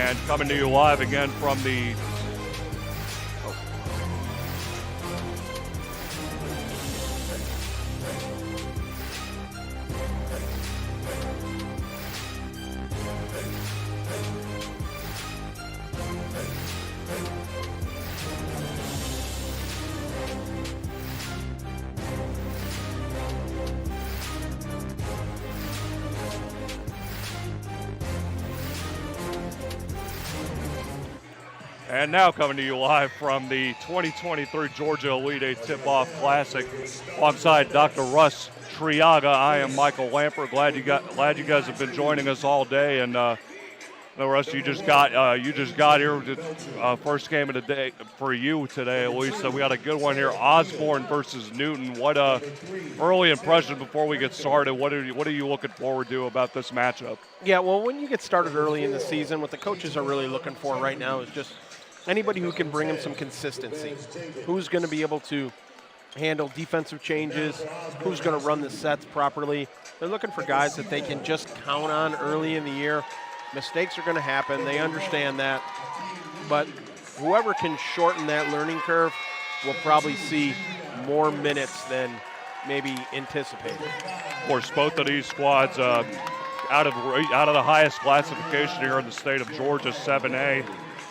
And coming to you live again from the And now coming to you live from the 2023 Georgia Elite Eight Tip-Off Classic, alongside Dr. Russ Triaga. I am Michael Lampert. Glad you guys have been joining us all day. And Russ, you just got here. First game of the day for you today, at least. So we got a good one here. Osborne versus Newton. What early impression before we get started? What are you looking forward to about this matchup? Yeah, well, when you get started early in the season, what the coaches are really looking for right now is just anybody who can bring them some consistency. Who's going to be able to handle defensive changes? Who's going to run the sets properly? They're looking for guys that they can just count on early in the year. Mistakes are going to happen. They understand that. But whoever can shorten that learning curve will probably see more minutes than maybe anticipated. Of course, both of these squads out of the highest classification here in the state of Georgia, 7A.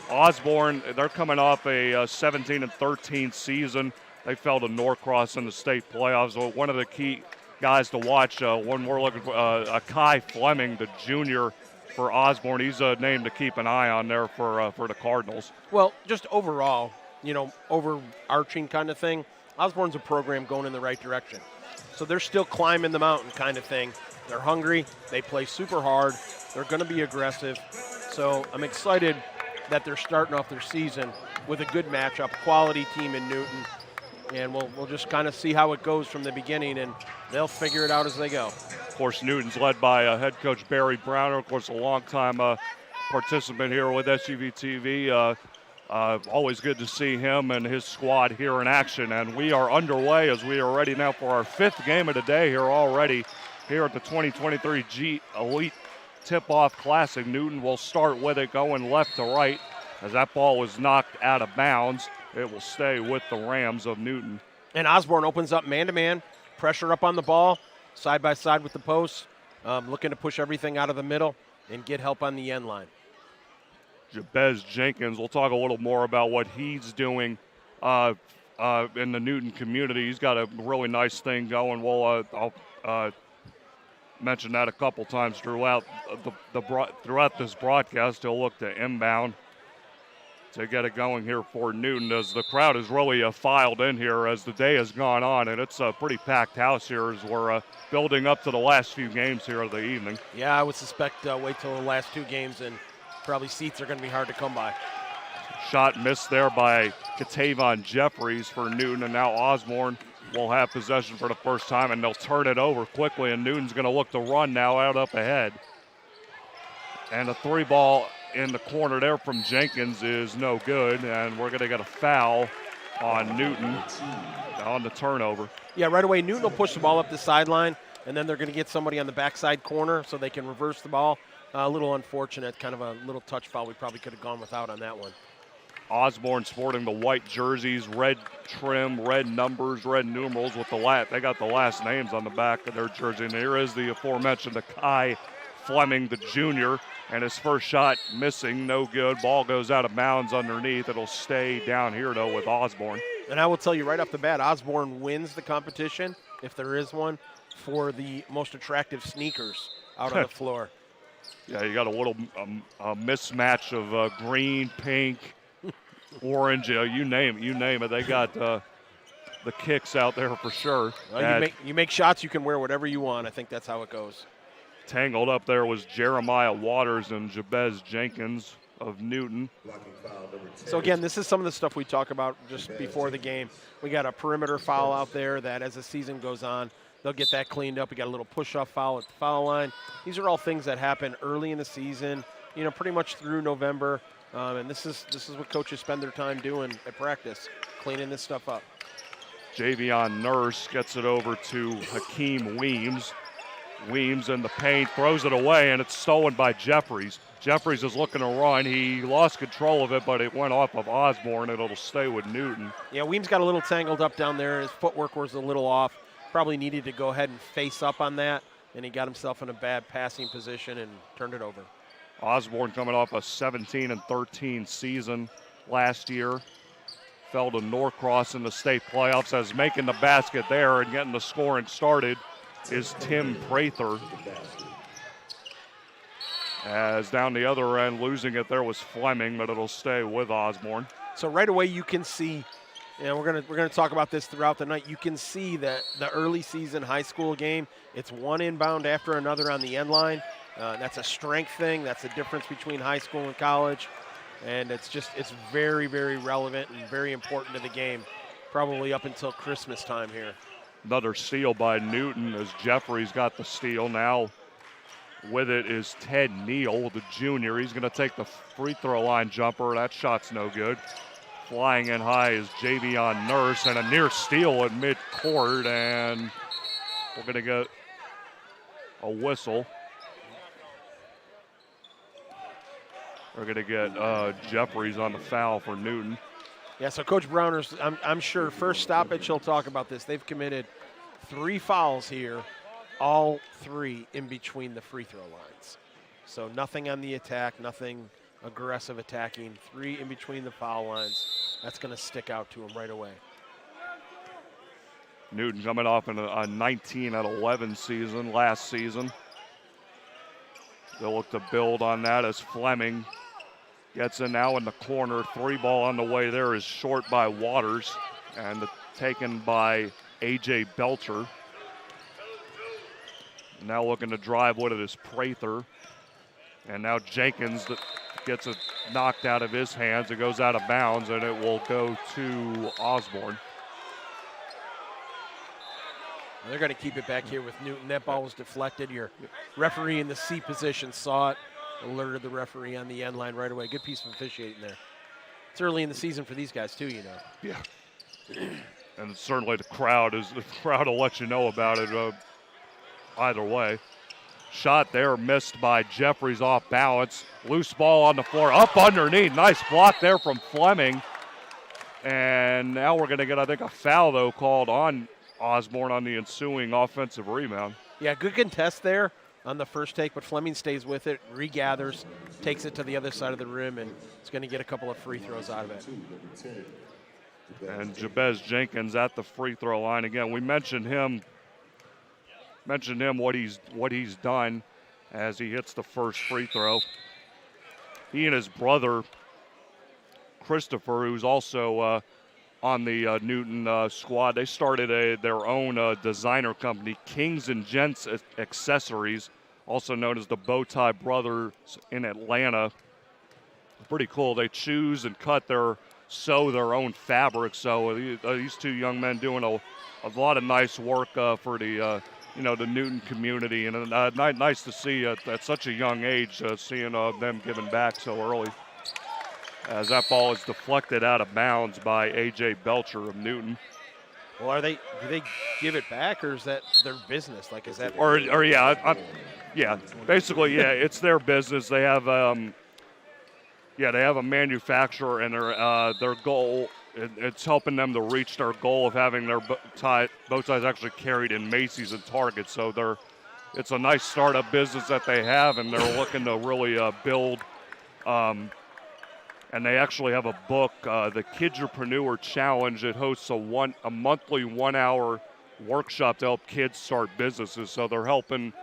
Osborne, they're coming off a 17-13 season. They fell to Norcross in the state playoffs. So one of the key guys to watch, one more looking for Kai Fleming, the junior for Osborne. He's a name to keep an eye on there for the Cardinals. Well, just overall, overarching kind of thing, Osborne's a program going in the right direction. So they're still climbing the mountain kind of thing. They're hungry. They play super hard. They're going to be aggressive. So I'm excited that they're starting off their season with a good matchup, quality team in Newton, and we'll just kind of see how it goes from the beginning, and they'll figure it out as they go. Of course, Newton's led by head coach Barry Browner, of course, a longtime participant here with SUVtv. Always good to see him and his squad here in action, and we are underway as we are ready now for our fifth game of the day here already here at the 2023 GE Elite Tip-Off Classic. Newton will start with it going left to right as that ball was knocked out of bounds. It will stay with the Rams of Newton. And Osborne opens up man-to-man, pressure up on the ball, side by side with the posts, looking to push everything out of the middle and get help on the end line. Jabez Jenkins, we'll talk a little more about what he's doing in the Newton community. He's got a really nice thing going. I'll mentioned that a couple times throughout this broadcast. He'll look to inbound to get it going here for Newton as the crowd is really filed in here as the day has gone on, and it's a pretty packed house here as we're building up to the last few games here of the evening. Yeah, I would suspect wait till the last two games, and probably seats are going to be hard to come by. Shot missed there by Katavon Jeffries for Newton, and now Osborne will have possession for the first time, and they'll turn it over quickly, and Newton's going to look to run now out up ahead. And a three ball in the corner there from Jenkins is no good, and we're going to get a foul on Newton on the turnover. Yeah, right away, Newton will push the ball up the sideline, and then they're going to get somebody on the backside corner so they can reverse the ball. A little unfortunate, kind of a little touch foul we probably could have gone without on that one. Osborne sporting the white jerseys, red trim, red numbers, red numerals with they got the last names on the back of their jersey. And here is the aforementioned Kai Fleming, the junior, and his first shot missing, no good. Ball goes out of bounds underneath. It'll stay down here, though, with Osborne. And I will tell you right off the bat, Osborne wins the competition, if there is one, for the most attractive sneakers out on the floor. Yeah, you got a little mismatch of green, pink, orange, you name it. They got the kicks out there for sure. Well, you make shots, you can wear whatever you want. I think that's how it goes. Tangled up there was Jeremiah Waters and Jabez Jenkins of Newton. So again, this is some of the stuff we talk about just before the game. We got a perimeter foul out there that as the season goes on, they'll get that cleaned up. We got a little push-off foul at the foul line. These are all things that happen early in the season, pretty much through November. And this is what coaches spend their time doing at practice, cleaning this stuff up. Javion Nurse gets it over to Hakeem Weems. Weems in the paint, throws it away, and it's stolen by Jeffries. Jeffries is looking to run. He lost control of it, but it went off of Osborne, and it'll stay with Newton. Yeah, Weems got a little tangled up down there. His footwork was a little off. Probably needed to go ahead and face up on that, and he got himself in a bad passing position and turned it over. Osborne coming off a 17-13 season last year. Fell to Norcross in the state playoffs. As making the basket there and getting the scoring started is Tim Prather. As down the other end, losing it there was Fleming, but it'll stay with Osborne. So right away you can see, and we're gonna talk about this throughout the night. You can see that the early season high school game, it's one inbound after another on the end line. That's a strength thing. That's the difference between high school and college, and it's very, very relevant and very important to the game, probably up until Christmas time here. Another steal by Newton as Jeffries got the steal. Now with it is Ted Neal, the junior. He's going to take the free throw line jumper. That shot's no good. Flying in high is Javion Nurse, and a near steal at midcourt, and we're going to get a whistle. We're going to get Jeffries on the foul for Newton. Yeah, so Coach Browner's, I'm sure, first stoppage, he'll talk about this. They've committed 3 fouls here, all 3 in between the free throw lines. So nothing on the attack, nothing aggressive attacking, 3 in between the foul lines. That's going to stick out to him right away. Newton coming off in a 19-11 season last season. They'll look to build on that as Fleming gets in now in the corner. 3 ball on the way there is short by Waters and taken by A.J. Belcher. Now looking to drive with it is Prather. And now Jenkins gets it knocked out of his hands. It goes out of bounds, and it will go to Osborne. They're going to keep it back here with Newton. That ball was deflected. Your referee in the C position saw it, alerted the referee on the end line right away. Good piece of officiating there. It's early in the season for these guys too, you know. Yeah. And certainly the crowd will let you know about it either way. Shot there missed by Jeffries off balance. Loose ball on the floor, up underneath. Nice block there from Fleming. And now we're going to get, I think, a foul, though, called on Osborne on the ensuing offensive rebound. Yeah, good contest there on the first take, but Fleming stays with it, regathers, takes it to the other side of the rim, and is going to get a couple of free throws out of it. And Jabez Jenkins at the free throw line again. We mentioned him what he's done as he hits the first free throw. He and his brother Christopher, who's also on the Newton squad, they started their own designer company, Kings and Gents Accessories, also known as the Bowtie Brothers in Atlanta. Pretty cool. They choose and sew their own fabric. So these 2 young men doing a lot of nice work for the the Newton community, and nice to see at such a young age, seeing them giving back so early. As that ball is deflected out of bounds by A.J. Belcher of Newton. Well, do they give it back, or is that their business? Like, is that? Yeah, basically, yeah, it's their business. They have, they have a manufacturer, and their goal. It's helping them to reach their goal of having their bow ties actually carried in Macy's and Target. So it's a nice startup business that they have, and they're looking to really build. And they actually have a book, the Kidrepreneur Challenge. It hosts a monthly 1-hour workshop to help kids start businesses. So they're helping,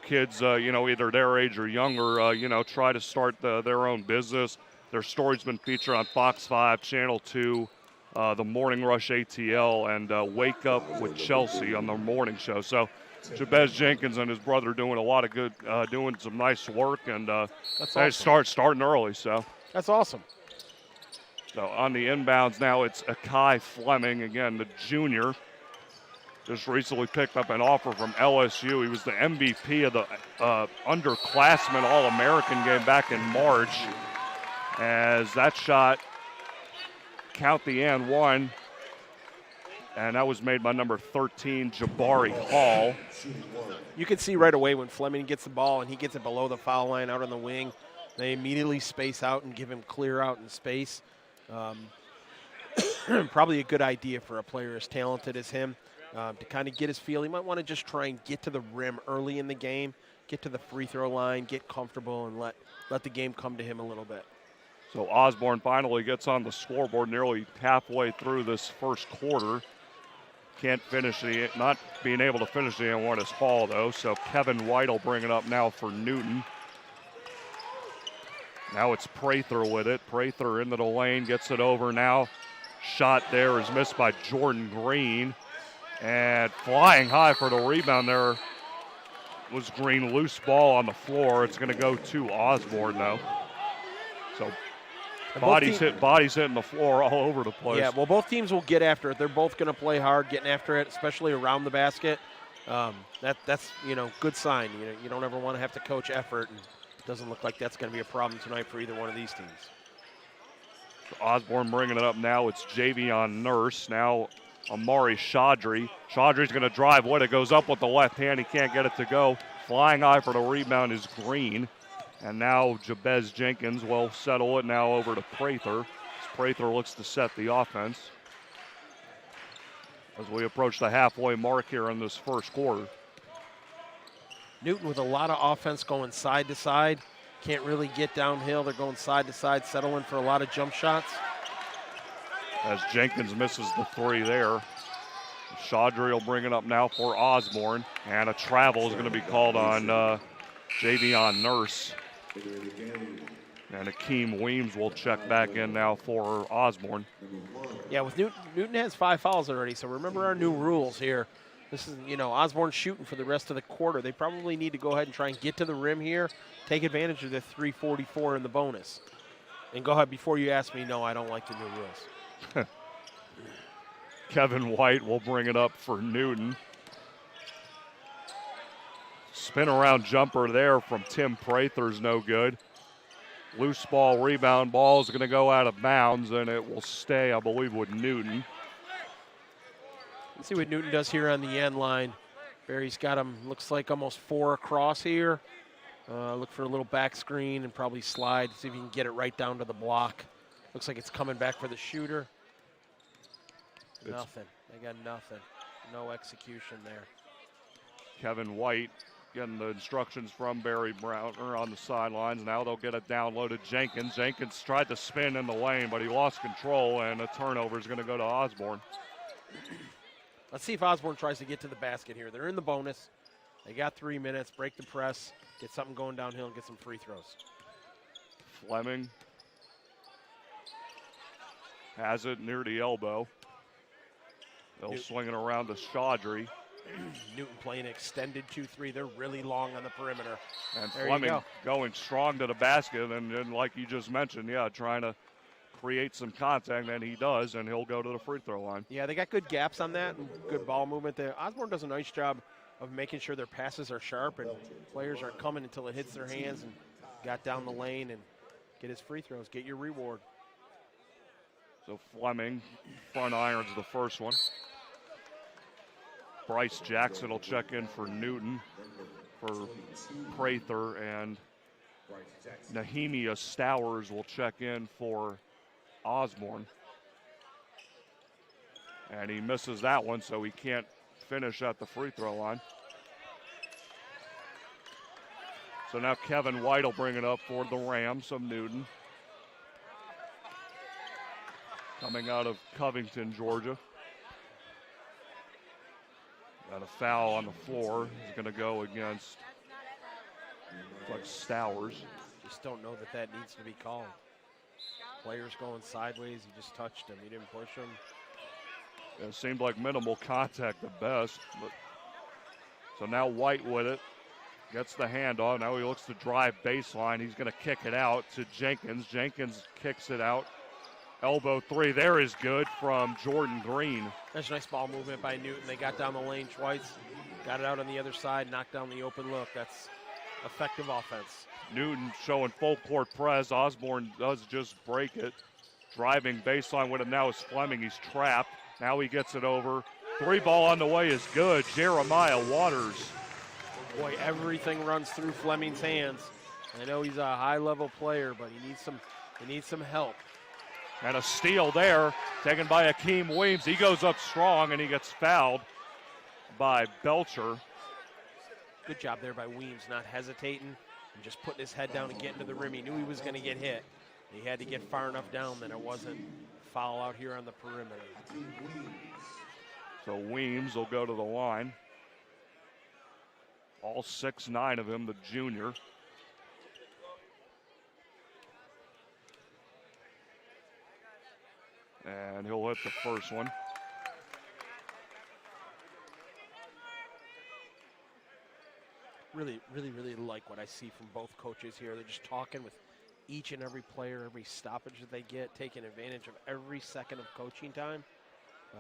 kids, either their age or younger, try to start their own business. Their story's been featured on Fox 5, Channel 2, the Morning Rush ATL, and Wake Up with Chelsea on the morning show. So Jabez Jenkins and his brother doing a lot of good, doing some nice work, and they starting early. So that's awesome. So on the inbounds now, it's Akai Fleming, again, the junior. Just recently picked up an offer from LSU. He was the MVP of the underclassmen All-American game back in March. As that shot, count the and one, and that was made by number 13, Jabari Hall. You can see right away when Fleming gets the ball and he gets it below the foul line out on the wing, They immediately space out and give him clear out in space. Probably a good idea for a player as talented as him to kind of get his feel. He might want to just try and get to the rim early in the game, get to the free throw line, get comfortable, and let the game come to him a little bit. So Osborne finally gets on the scoreboard nearly halfway through this first quarter. Can't finish not being able to finish the one is Hall, though. So Kevin White will bring it up now for Newton. Now it's Prather with it. Prather into the lane, gets it over now. Shot there is missed by Jordan Green. And flying high for the rebound there was Green. Loose ball on the floor. It's going to go to Osborne, though. So bodies hitting the floor all over the place. Yeah, well, both teams will get after it. They're both going to play hard, getting after it, especially around the basket. That's good sign. You don't ever want to have to coach effort, and it doesn't look like that's going to be a problem tonight for either one of these teams. So Osborne bringing it up now. It's Javion Nurse. Now Amari Chaudry. Chaudry's going to drive with it. Goes up with the left hand. He can't get it to go. Flying high for the rebound is Green. And now Jabez Jenkins will settle it now over to Prather. As Prather looks to set the offense as we approach the halfway mark here in this first quarter. Newton with a lot of offense going side to side. Can't really get downhill. They're going side to side, settling for a lot of jump shots. As Jenkins misses the three there. Chaudry will bring it up now for Osborne. And a travel is going to be called on Javion Nurse. And Akeem Weems will check back in now for Osborne. Yeah, with Newton has 5 fouls already, so remember our new rules here. This is, Osborne shooting for the rest of the quarter. They probably need to go ahead and try and get to the rim here, take advantage of the 3:44 in the bonus. And go ahead, before you ask me, no, I don't like the new rules. Kevin White will bring it up for Newton. Spin around jumper there from Tim Prather's no good. Loose ball, rebound ball is going to go out of bounds, and it will stay, I believe, with Newton. Let's see what Newton does here on the end line. Barry's got him, looks like almost 4 across here. Look for a little back screen and probably slide, see if he can get it right down to the block. Looks like it's coming back for the shooter. Nothing. They got nothing. No execution there. Kevin White getting the instructions from Barry Browner on the sidelines. Now they'll get it down low to Jenkins. Jenkins tried to spin in the lane, but he lost control, and a turnover is going to go to Osborne. Let's see if Osborne tries to get to the basket here. They're in the bonus. They got 3 minutes. Break the press, get something going downhill, and get some free throws. Fleming has it near the elbow. They'll swing it around to Chaudry. Newton playing extended 2-3. They're really long on the perimeter. And there Fleming going strong to the basket, and like you just mentioned, trying to create some contact, and he does, and he'll go to the free throw line. Yeah, they got good gaps on that and good ball movement there. Osborne does a nice job of making sure their passes are sharp and players aren't coming until it hits their hands, and got down the lane and get his free throws, get your reward. So Fleming front irons the first one. Bryce Jackson will check in for Newton, for Prather, and Nehemia Stowers will check in for Osborne. And he misses that one, so he can't finish at the free throw line. So now Kevin White will bring it up for the Rams of Newton. Coming out of Covington, Georgia. Got a foul on the floor. He's going to go against Stowers. Just don't know that needs to be called. Player's going sideways. He just touched him. He didn't push him. It seemed like minimal contact at best. But so now White with it. Gets the handoff. Now he looks to drive baseline. He's going to kick it out to Jenkins. Jenkins kicks it out. Elbow three there is good from Jordan Green. That's a nice ball movement by Newton. They got down the lane twice. Got it out on the other side, knocked down the open look. That's effective offense. Newton showing full court press. Osborne does just break it. Driving baseline with it now is Fleming. He's trapped. Now he gets it over. 3 ball on the way is good. Jeremiah Waters. Boy, everything runs through Fleming's hands. I know he's a high-level player, but he needs some help. And a steal there, taken by Akeem Weems. He goes up strong, and he gets fouled by Belcher. Good job there by Weems, not hesitating and just putting his head down and getting to the rim. He knew he was going to get hit. He had to get far enough down that it wasn't foul out here on the perimeter. So Weems will go to the line. All 6'9" of him, the junior. And he'll hit the first one. Really like what I see from both coaches here. They're just talking with each and every player, every stoppage that they get, taking advantage of every second of coaching time.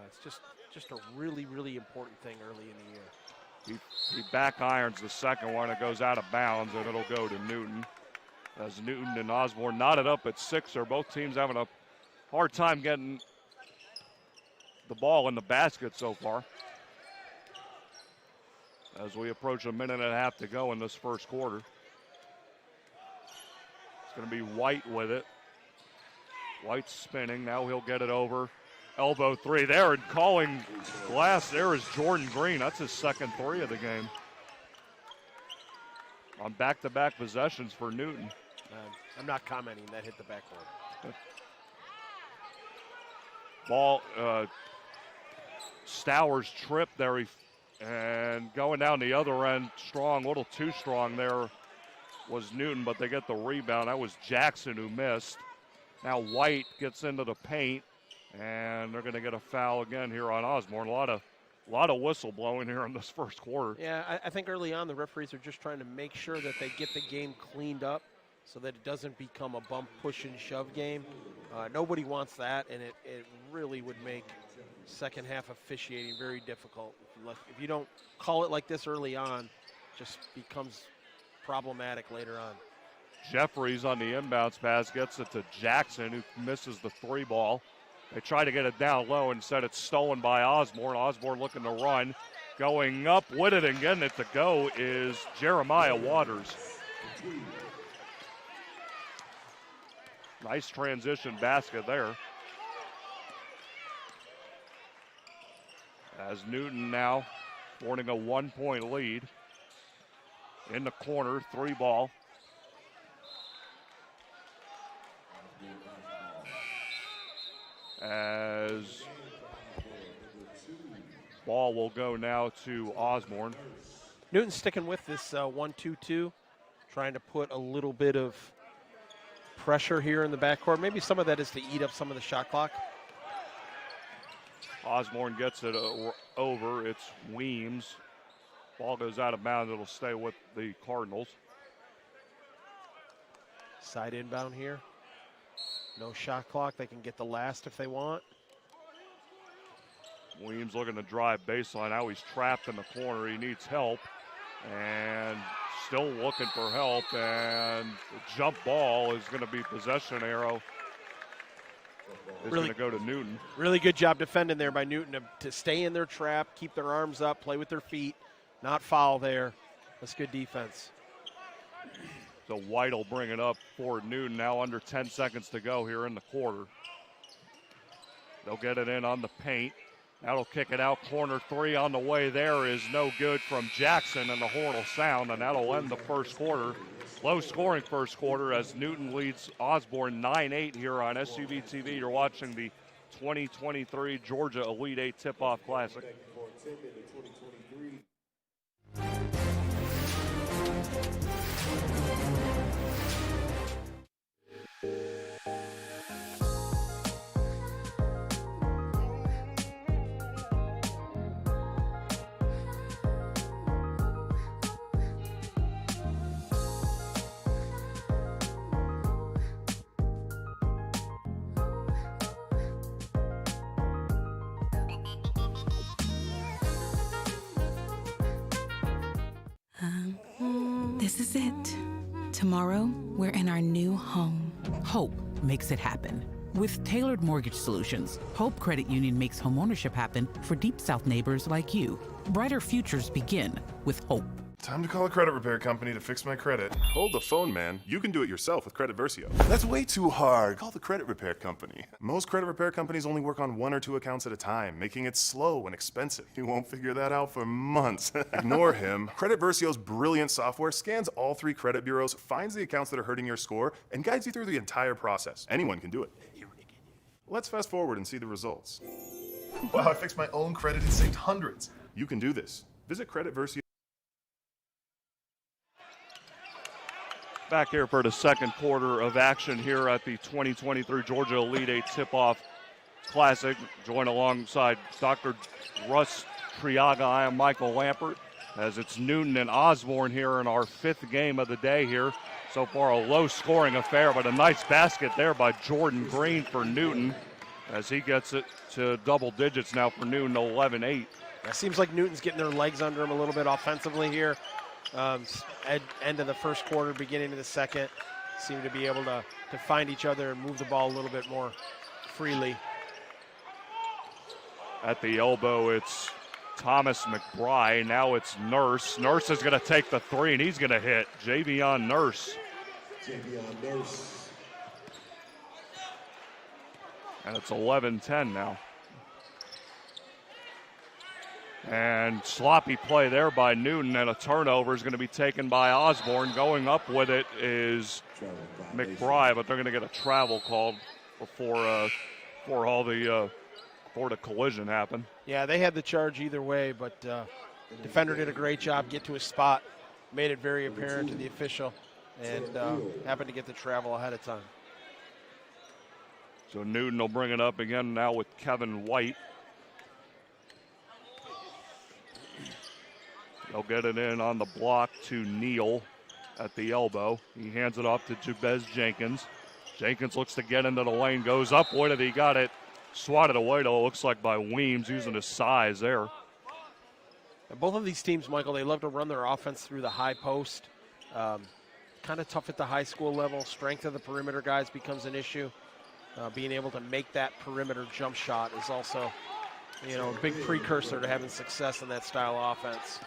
It's just a really important thing early in the year. He back irons the second one. It goes out of bounds, and it'll go to Newton. As Newton and Osborne knotted up at 6. Both teams having a hard time getting the ball in the basket so far. As we approach a minute and a half to go in this first quarter. It's going to be White with it. White's spinning. Now he'll get it over. Elbow three there, and calling glass there is Jordan Green. That's his second 3 of the game. On back-to-back possessions for Newton. I'm not commenting. That hit the backboard. Ball, Stowers tripped there, and going down the other end, strong, a little too strong there was Newton, but they get the rebound. That was Jackson who missed. Now White gets into the paint, and they're going to get a foul again here on Osborne. A lot of whistle blowing here in this first quarter. Yeah, I think early on the referees are just trying to make sure that they get the game cleaned up so that it doesn't become a bump, push, and shove game. Nobody wants that, and it really would make second half officiating very difficult. If you don't call it like this early on, it just becomes problematic later on. Jeffries on the inbounds pass gets it to Jackson, who misses the 3 ball. They try to get it down low, instead it's stolen by Osborne. Osborne looking to run. Going up with it and getting it to go is Jeremiah Waters. Nice transition basket there. As Newton now warning a 1-point lead. In the corner, 3 ball. As ball will go now to Osborne. Newton sticking with this 1-2-2, trying to put a little bit of pressure here in the backcourt. Maybe some of that is to eat up some of the shot clock. Osborne gets it over. It's Weems. Ball goes out of bounds. It'll stay with the Cardinals. Side inbound here. No shot clock. They can get the last if they want. Weems looking to drive baseline. Now he's trapped in the corner. He needs help. And still looking for help. And the jump ball is going to be possession arrow. It's going to go to Newton. Really good job defending there by Newton to stay in their trap, keep their arms up, play with their feet, not foul there. That's good defense. So White will bring it up for Newton. Now under 10 seconds to go here in the quarter. They'll get it in on the paint. That'll kick it out. Corner 3 on the way there is no good from Jackson, and the horn will sound, and that'll end the first quarter. Low-scoring first quarter as Newton leads Osborne 9-8 here on SUVtv. You're watching the 2023 Georgia Elite 8 Tip-Off Classic. This is it. Tomorrow, we're in our new home. Hope makes it happen. With tailored mortgage solutions, Hope Credit Union makes homeownership happen for Deep South neighbors like you. Brighter futures begin with Hope. Time to call a credit repair company to fix my credit. Hold the phone, man. You can do it yourself with Credit Versio. That's way too hard. Call the credit repair company. Most credit repair companies only work on 1 or 2 accounts at a time, making it slow and expensive. You won't figure that out for months. Ignore him. Credit Versio's brilliant software scans all 3 credit bureaus, finds the accounts that are hurting your score, and guides you through the entire process. Anyone can do it. Let's fast forward and see the results. Wow, I fixed my own credit and saved hundreds. You can do this. Visit Credit Versio. Back here for the second quarter of action here at the 2023 Georgia Elite 8 Tip-Off Classic. Joined alongside Dr. Russ Triaga, I am Michael Lampert, as it's Newton and Osborne here in our 5th game of the day here. So far a low-scoring affair, but a nice basket there by Jordan Green for Newton, as he gets it to double digits now for Newton, 11-8. It seems like Newton's getting their legs under him a little bit offensively here. End of the first quarter, beginning of the second, seem to be able to find each other and move the ball a little bit more freely. At the elbow, it's Thomas McBride. Now it's Nurse. Nurse is going to take the 3, and he's going to hit. Javion Nurse. And it's 11-10 now. And sloppy play there by Newton, and a turnover is going to be taken by Osborne. Going up with it is McBride, but they're going to get a travel called before the collision happened. Yeah, they had the charge either way, but defender did a great job, get to his spot, made it very apparent to the official, and happened to get the travel ahead of time. So Newton will bring it up again now with Kevin White. They'll get it in on the block to Neal at the elbow. He hands it off to Jabez Jenkins. Jenkins looks to get into the lane, goes up with it. He got it swatted away, though, it looks like by Weems, using his size there. And both of these teams, Michael, they love to run their offense through the high post. Kind of tough at the high school level. Strength of the perimeter guys becomes an issue. Being able to make that perimeter jump shot is also, a big precursor to having success in that style of offense.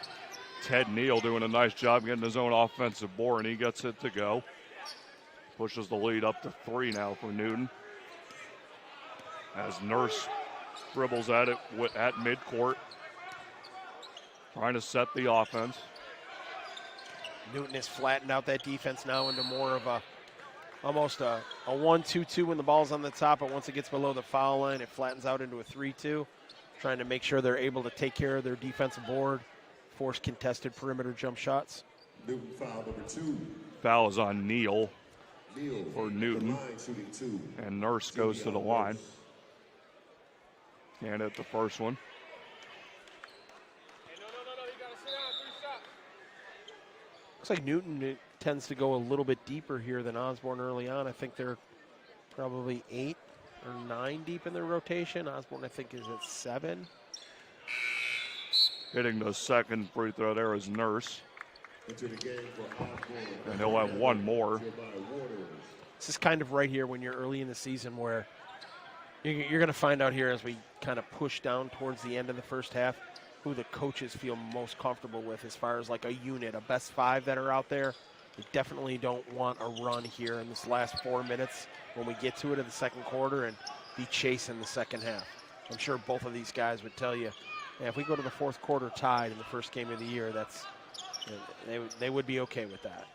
Ted Neal doing a nice job getting his own offensive board, and he gets it to go. Pushes the lead up to 3 now for Newton. As Nurse dribbles at it at midcourt, trying to set the offense. Newton has flattened out that defense now into more of almost a 1-2-2 when the ball's on the top, but once it gets below the foul line, it flattens out into a 3-2, trying to make sure they're able to take care of their defensive board, force contested perimeter jump shots. Newton foul number 2. Foul is on Neal for Newton, and Nurse goes to the line. Can't hit the first one. Looks like Newton tends to go a little bit deeper here than Osborne early on. I think they're probably 8 or 9 deep in their rotation. Osborne, I think, is at 7. Hitting the second free throw there is Nurse. And he'll have one more. This is kind of right here when you're early in the season where you're going to find out here as we kind of push down towards the end of the first half who the coaches feel most comfortable with as far as like a unit, a best 5 that are out there. We definitely don't want a run here in this last 4 minutes when we get to it in the second quarter and be chasing the second half. I'm sure both of these guys would tell you, yeah, if we go to the fourth quarter tied in the first game of the year, they would be okay with that.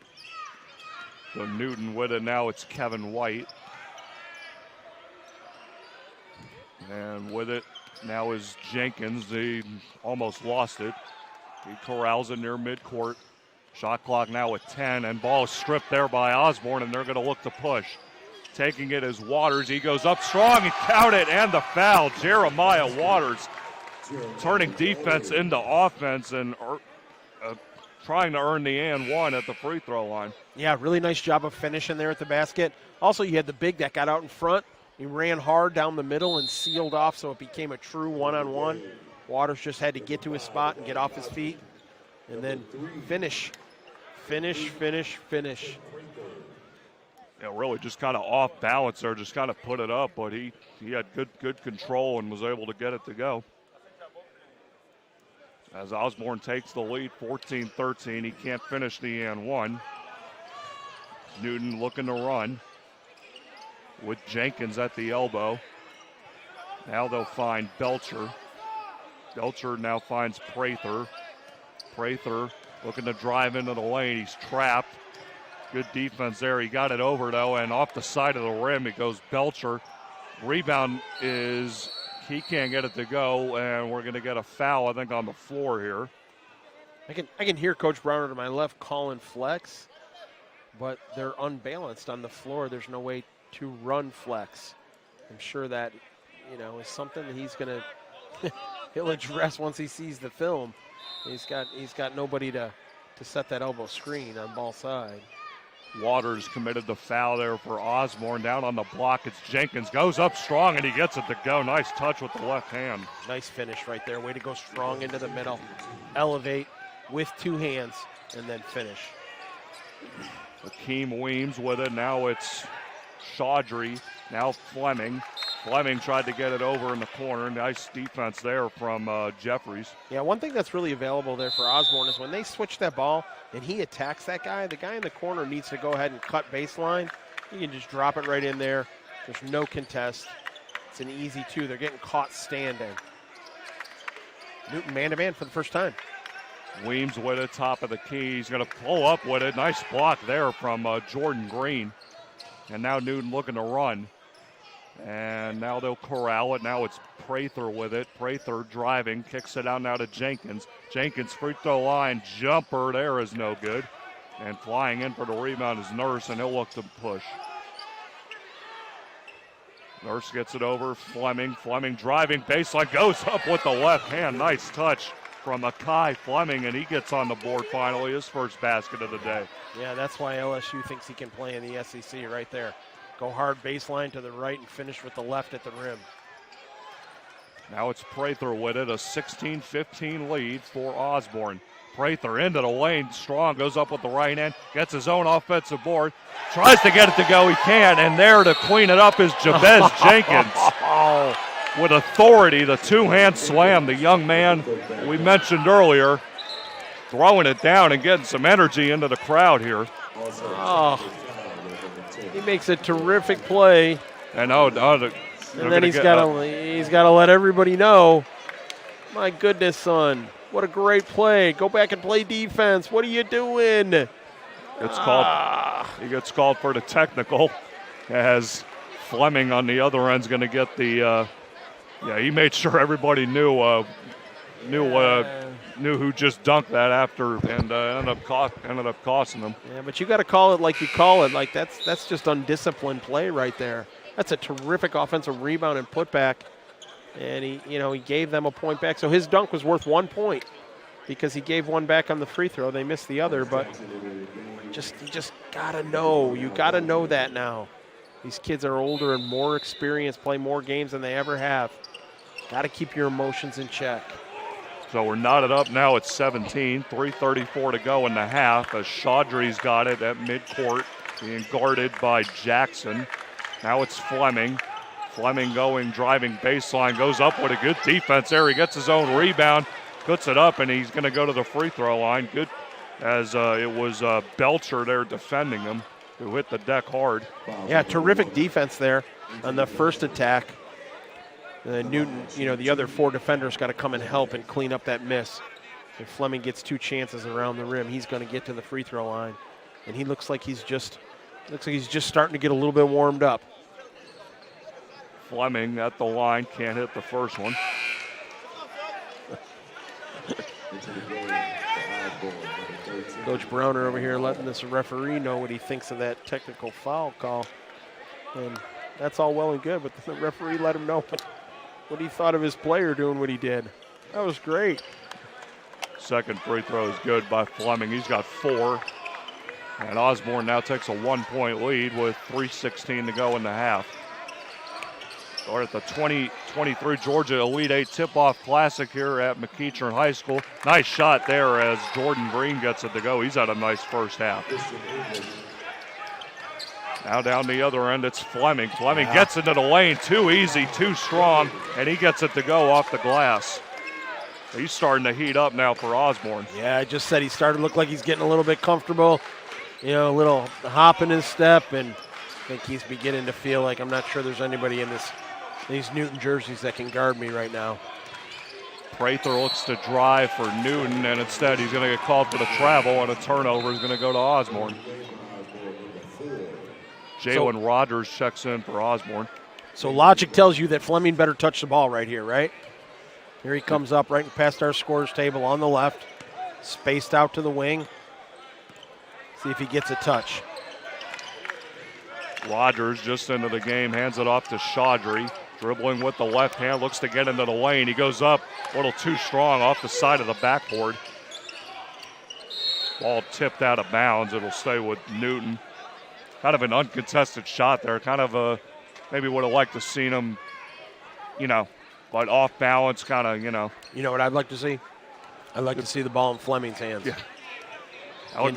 So Newton with it now, it's Kevin White. And with it now is Jenkins. He almost lost it. He corrals it near midcourt. Shot clock now at 10, and ball is stripped there by Osborne, and they're going to look to push. Taking it is Waters. He goes up strong and count it, and the foul. Jeremiah Waters turning defense into offense and trying to earn the and one at the free throw line. Yeah, really nice job of finishing there at the basket. Also, you had the big that got out in front. He ran hard down the middle and sealed off, so it became a true one-on-one. Waters just had to get to his spot and get off his feet, and then finish. Yeah, really just kind of off balance there, just kind of put it up, but he had good control and was able to get it to go. as Osborne takes the lead, 14-13. He can't finish the and one. Newton looking to run with Jenkins at the elbow. Now they'll find Belcher. Belcher now finds Prather. Prather looking to drive into the lane. He's trapped. Good defense there. He got it over, though, and off the side of the rim it goes Belcher. Rebound is, he can't get it to go, and we're going to get a foul, I think, on the floor here. I can hear Coach Browner to my left calling flex, but they're unbalanced on the floor. There's no way to run flex. I'm sure that, is something that he's going to he'll address once he sees the film. He's got nobody to set that elbow screen on ball side. Waters committed the foul there for Osborne. Down on the block, it's Jenkins. Goes up strong, and he gets it to go. Nice touch with the left hand. Nice finish right there. Way to go strong into the middle. Elevate with two hands, and then finish. Akeem Weems with it. Now it's Chaudry. Now Fleming. Fleming tried to get it over in the corner. Nice defense there from Jeffries. Yeah, one thing that's really available there for Osborne is when they switch that ball and he attacks that guy, the guy in the corner needs to go ahead and cut baseline. You can just drop it right in there. There's no contest. It's an easy two. They're getting caught standing. Newton man-to-man for the first time. Weems with it, top of the key. He's going to pull up with it. Nice block there from Jordan Green. And now Newton looking to run. And now they'll corral it. Now it's Prather with it. Prather driving, kicks it out now to Jenkins. Jenkins free throw line jumper there is no good. And flying in for the rebound is Nurse, and he'll look to push. Nurse gets it over. Fleming. Fleming driving baseline, goes up with the left hand. Nice touch from Akai Fleming, and he gets on the board finally, his first basket of the day. Yeah, that's why LSU thinks he can play in the SEC right there. Go hard baseline to the right and finish with the left at the rim. Now it's Prather with it, a 16-15 lead for Osborne. Prather into the lane, strong, goes up with the right hand, gets his own offensive board, tries to get it to go, he can't, and there to clean it up is Jabez Jenkins. With authority, the two-hand slam, the young man we mentioned earlier, throwing it down and getting some energy into the crowd here. Oh. He makes a terrific play. And then he's got to let everybody know. My goodness, son, what a great play! Go back and play defense. What are you doing? He gets called for the technical, as Fleming on the other end's going to get the. He made sure everybody knew who just dunked that after, and ended up costing them. Yeah, but you got to call it like you call it. Like that's just undisciplined play right there. That's a terrific offensive rebound and putback, and he gave them a point back. So his dunk was worth 1 point because he gave one back on the free throw. They missed the other, but you just gotta know. You gotta know that now. These kids are older and more experienced, play more games than they ever have. Got to keep your emotions in check. So we're knotted up now at 17, 3:34 to go in the half as Chaudry's got it at midcourt, being guarded by Jackson. Now it's Fleming. Fleming driving baseline, goes up with a good defense there. He gets his own rebound, puts it up, and he's going to go to the free throw line. Good, as it was Belcher there defending him, who hit the deck hard. Yeah, terrific defense there on the first attack. Newton, the other four defenders got to come and help and clean up that miss. If Fleming gets two chances around the rim, he's going to get to the free throw line, and he looks like he's just starting to get a little bit warmed up. Fleming at the line, can't hit the first one. Coach Browner over here letting this referee know what he thinks of that technical foul call, and that's all well and good, but the referee let him know what he thought of his player doing what he did. That was great. Second free throw is good by Fleming. He's got 4. And Osborne now takes a 1-point lead with 3:16 to go in the half. We're at the 2023 Georgia Elite 8 Tip-Off Classic here at McEachern High School. Nice shot there as Jordan Green gets it to go. He's had a nice first half. Now down the other end, it's Fleming. Fleming gets into the lane, too easy, too strong, and he gets it to go off the glass. He's starting to heat up now for Osborne. Yeah, I just said he started to look like he's getting a little bit comfortable, you know, a little hop in his step, and I think he's beginning to feel like I'm not sure there's anybody in these Newton jerseys that can guard me right now. Prather looks to drive for Newton, and instead he's going to get called for the travel, and a turnover is going to go to Osborne. Jalen Rogers checks in for Osborne. So logic tells you that Fleming better touch the ball right here, right? Here he comes up right past our scorers table on the left, spaced out to the wing. See if he gets a touch. Rogers just into the game, hands it off to Chaudry. Dribbling with the left hand, looks to get into the lane. He goes up a little too strong off the side of the backboard. Ball tipped out of bounds. It'll stay with Newton. Kind of an uncontested shot there. Kind of a, maybe would have liked to seen him, you know, but off balance, kind of, you know. You know what I'd like to see? I'd like to see the ball in Fleming's hands. Yeah. That'd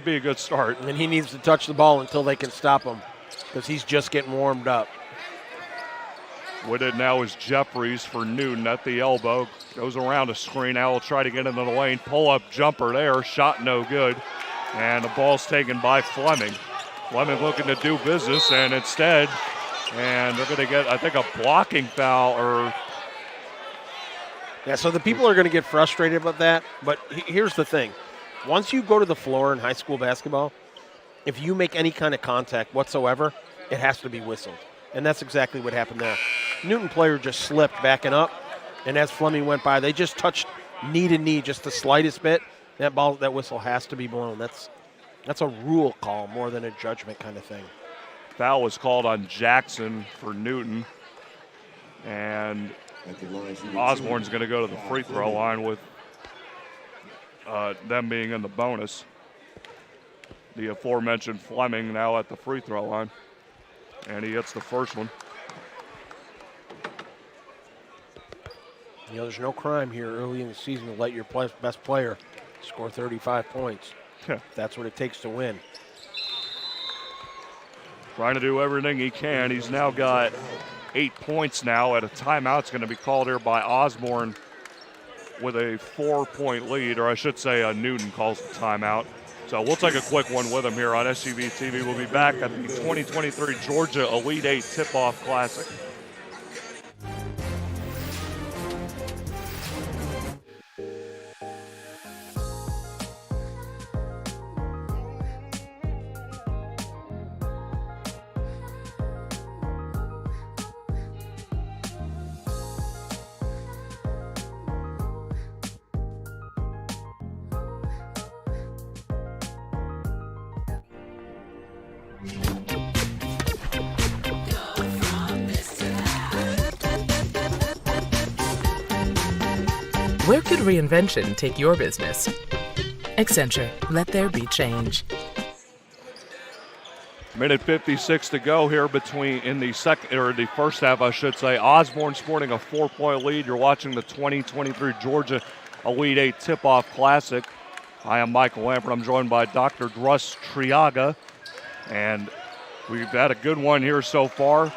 be a good start. And he needs to touch the ball until they can stop him, because he's just getting warmed up. With it now is Jeffries for Newton at the elbow. Goes around a screen. Now will try to get into the lane. Pull-up jumper there. Shot no good. And the ball's taken by Fleming. Fleming looking to do business, and instead, and they're going to get, I think, a blocking foul. Or Yeah, so the people are going to get frustrated about that. But here's the thing. Once you go to the floor in high school basketball, if you make any kind of contact whatsoever, it has to be whistled. And that's exactly what happened there. Newton player just slipped backing up, and as Fleming went by, they just touched knee to knee just the slightest bit. That whistle has to be blown. That's a rule call more than a judgment kind of thing. Foul was called on Jackson for Newton. And Osborne's going to go to the free throw line with them being in the bonus. The aforementioned Fleming now at the free throw line. And he hits the first one. You know, there's no crime here early in the season to let your best player score 35 points. Yeah. That's what it takes to win. Trying to do everything he can. He's now got 8 points now at a timeout's going to be called here by Osborne with a 4-point lead, or I should say Newton calls the timeout. So we'll take a quick one with him here on SUVtv. We'll be back at the 2023 Georgia Elite 8 Tip-Off Classic. Where could reinvention take your business? Accenture, let there be change. Minute 56 to go here in the first half, I should say. Osborne sporting a 4-point lead. You're watching the 2023 Georgia Elite 8 Tip-Off Classic. I am Michael Lampert. I'm joined by Dr. Druss Triaga, and we've had a good one here so far,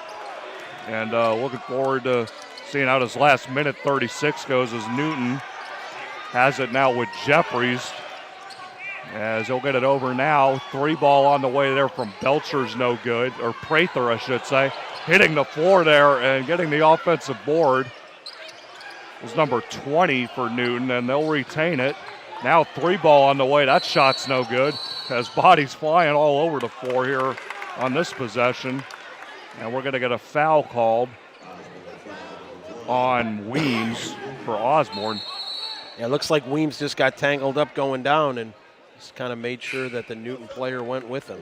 and looking forward to seeing how this last minute 36 goes as Newton has it now with Jeffries. As he'll get it over now. 3-ball on the way there from Belcher's no good, or Prather, I should say. Hitting the floor there and getting the offensive board is number 20 for Newton, and they'll retain it. Now 3-ball on the way. That shot's no good as bodies flying all over the floor here on this possession. And we're going to get a foul called on Weems for Osborne. Yeah, it looks like Weems just got tangled up going down and just kind of made sure that the Newton player went with him.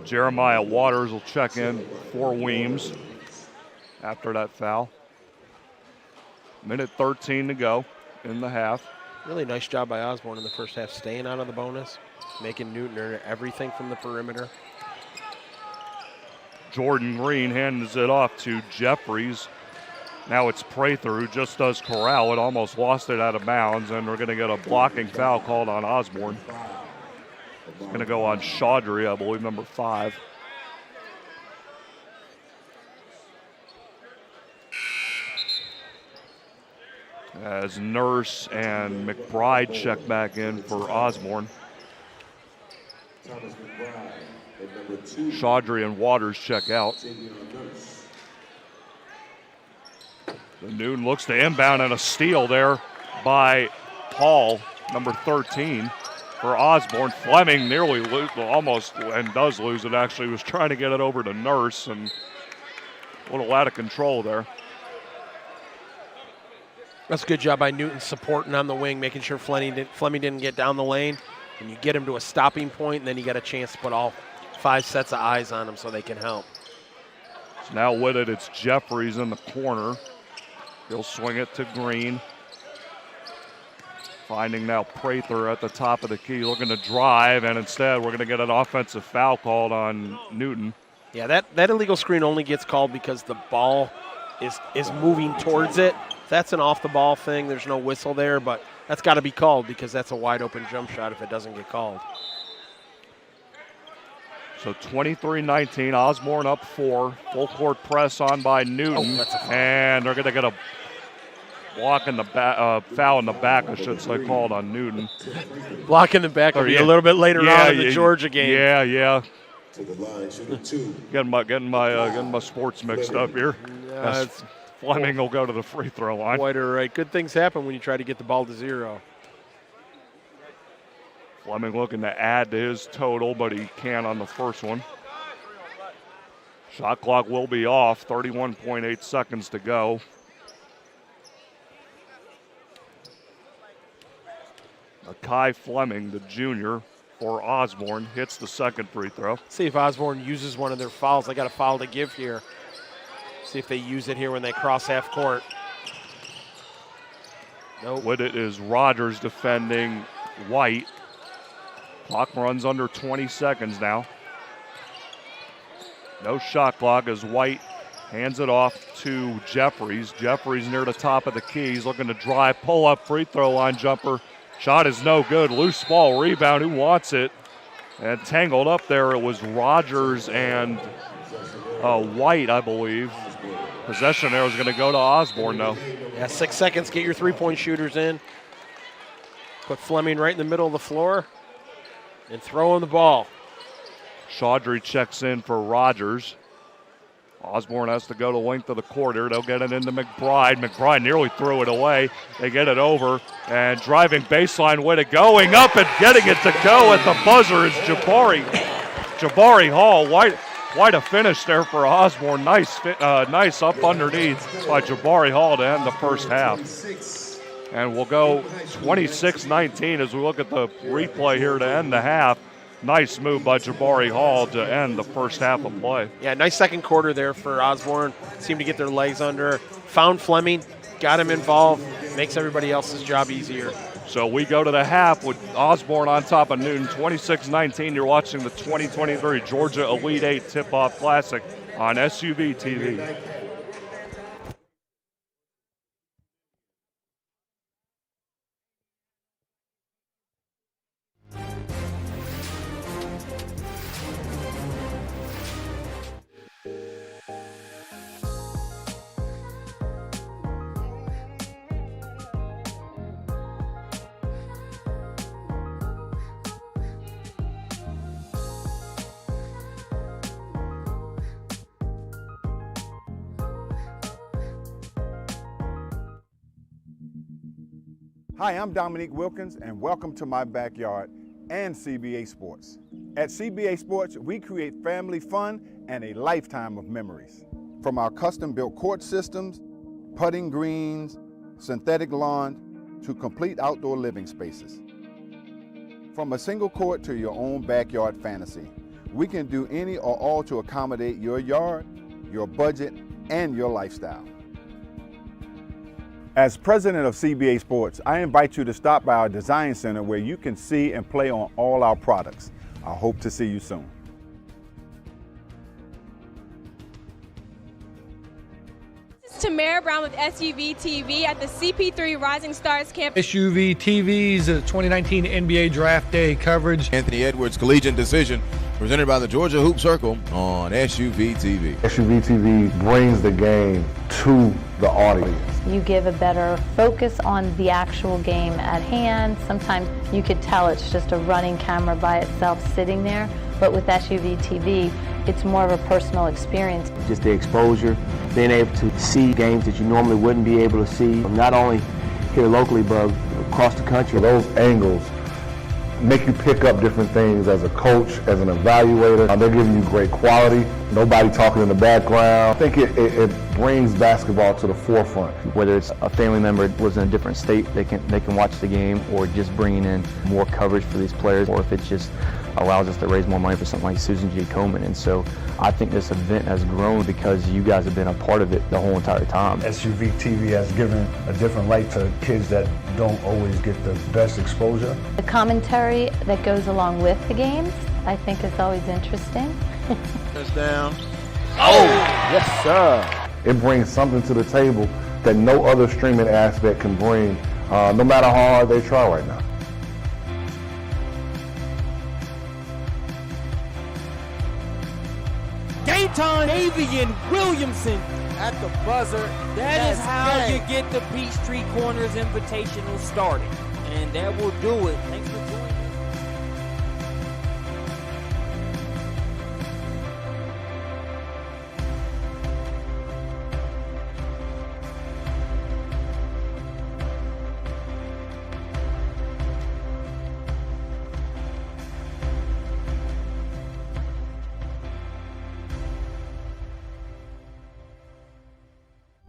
Jeremiah Waters will check in for Weems after that foul. Minute 13 to go in the half. Really nice job by Osborne in the first half, staying out of the bonus, making Newton earn everything from the perimeter. Jordan Green hands it off to Jeffries. Now it's Prather who just does corral it, almost lost it out of bounds, and we're going to get a blocking foul called on Osborne. It's going to go on Chaudry, I believe, number 5. as Nurse and McBride check back in for Osborne. Chaudry and Waters check out. The Newton looks to inbound and a steal there by Hall, number 13, for Osborne. Fleming nearly almost and does lose it actually. He was trying to get it over to Nurse and a little out of control there. That's a good job by Newton supporting on the wing, making sure Fleming didn't get down the lane. And you get him to a stopping point, and then you got a chance to put all 5 sets of eyes on him so they can help. So now with it, it's Jeffries in the corner. He'll swing it to Green. Finding now Prather at the top of the key, looking to drive, and instead we're going to get an offensive foul called on Newton. Yeah, that illegal screen only gets called because the ball is moving towards it. If that's an off-the-ball thing, there's no whistle there, but that's got to be called because that's a wide-open jump shot if it doesn't get called. So 23-19, Osborne up 4. Full court press on by Newton, that's a foul. And they're going to get a block in the back, foul in the back, I should say, called on Newton. Block in the back will be a little bit later on in the Georgia game. Yeah. To the line, shooting 2. Getting my sports mixed up here. Fleming will go to the free throw line. Quite all right. Good things happen when you try to get the ball to 0. Fleming looking to add to his total, but he can't on the first one. Shot clock will be off, 31.8 seconds to go. Kai Fleming, the junior for Osborne, hits the second free throw. See if Osborne uses one of their fouls. They got a foul to give here. See if they use it here when they cross half court. Nope. With it is Rogers defending White. Clock runs under 20 seconds now. No shot clock as White hands it off to Jeffries. Jeffries near the top of the key. He's looking to drive, pull up, free throw line jumper. Shot is no good. Loose ball, rebound. Who wants it? And tangled up there, it was Rogers and White, I believe. Possession there was going to go to Osborne, though. Yeah, 6 seconds. Get your three-point shooters in. Put Fleming right in the middle of the floor and throw him the ball. Chaudry checks in for Rogers. Osborne has to go the length of the court here. They'll get it into McBride. McBride nearly threw it away. They get it over, and driving baseline with it, going up and getting it to go at the buzzer is Jabari Hall. Quite a finish there for Osborne. Nice up underneath by Jabari Hall to end the first half. And we'll go 26-19 as we look at the replay here to end the half. Nice move by Jabari Hall to end the first half of play. Yeah, nice second quarter there for Osborne. Seemed to get their legs under. Found Fleming, got him involved, makes everybody else's job easier. So we go to the half with Osborne on top of Newton, 26-19. You're watching the 2023 Georgia Elite 8 Tip-Off Classic on SUVtv. Hi, I'm Dominique Wilkins, and welcome to my backyard and CBA Sports. At CBA Sports, we create family fun and a lifetime of memories. From our custom-built court systems, putting greens, synthetic lawn, to complete outdoor living spaces. From a single court to your own backyard fantasy, we can do any or all to accommodate your yard, your budget, and your lifestyle. As president of CBA Sports, I invite you to stop by our design center where you can see and play on all our products. I hope to see you soon. This Tamara Brown with SUVtv at the CP3 Rising Stars Camp. SUVtv's 2019 NBA Draft Day coverage. Anthony Edwards Collegiate Decision, presented by the Georgia Hoop Circle on SUVtv. SUVtv brings the game to the audience. You give a better focus on the actual game at hand. Sometimes you could tell it's just a running camera by itself sitting there, but with SUVtv, it's more of a personal experience. Just the exposure, being able to see games that you normally wouldn't be able to see, not only here locally, but across the country. Those angles make you pick up different things as a coach, as an evaluator. They're giving you great quality, nobody talking in the background. I think it brings basketball to the forefront. Whether it's a family member that lives in a different state, they can watch the game, or just bringing in more coverage for these players, or if it just allows us to raise more money for something like Susan G. Komen. And so I think this event has grown because you guys have been a part of it the whole entire time. SUVtv has given a different light to kids that don't always get the best exposure. The commentary that goes along with the games, I think is always interesting. Touchdown. Oh, yes, sir. It brings something to the table that no other streaming aspect can bring, no matter how hard they try right now. Dayton Avian Williamson at the buzzer. That is how you get the Peachtree Corners Invitational started. And that will do it. Thanks for joining us.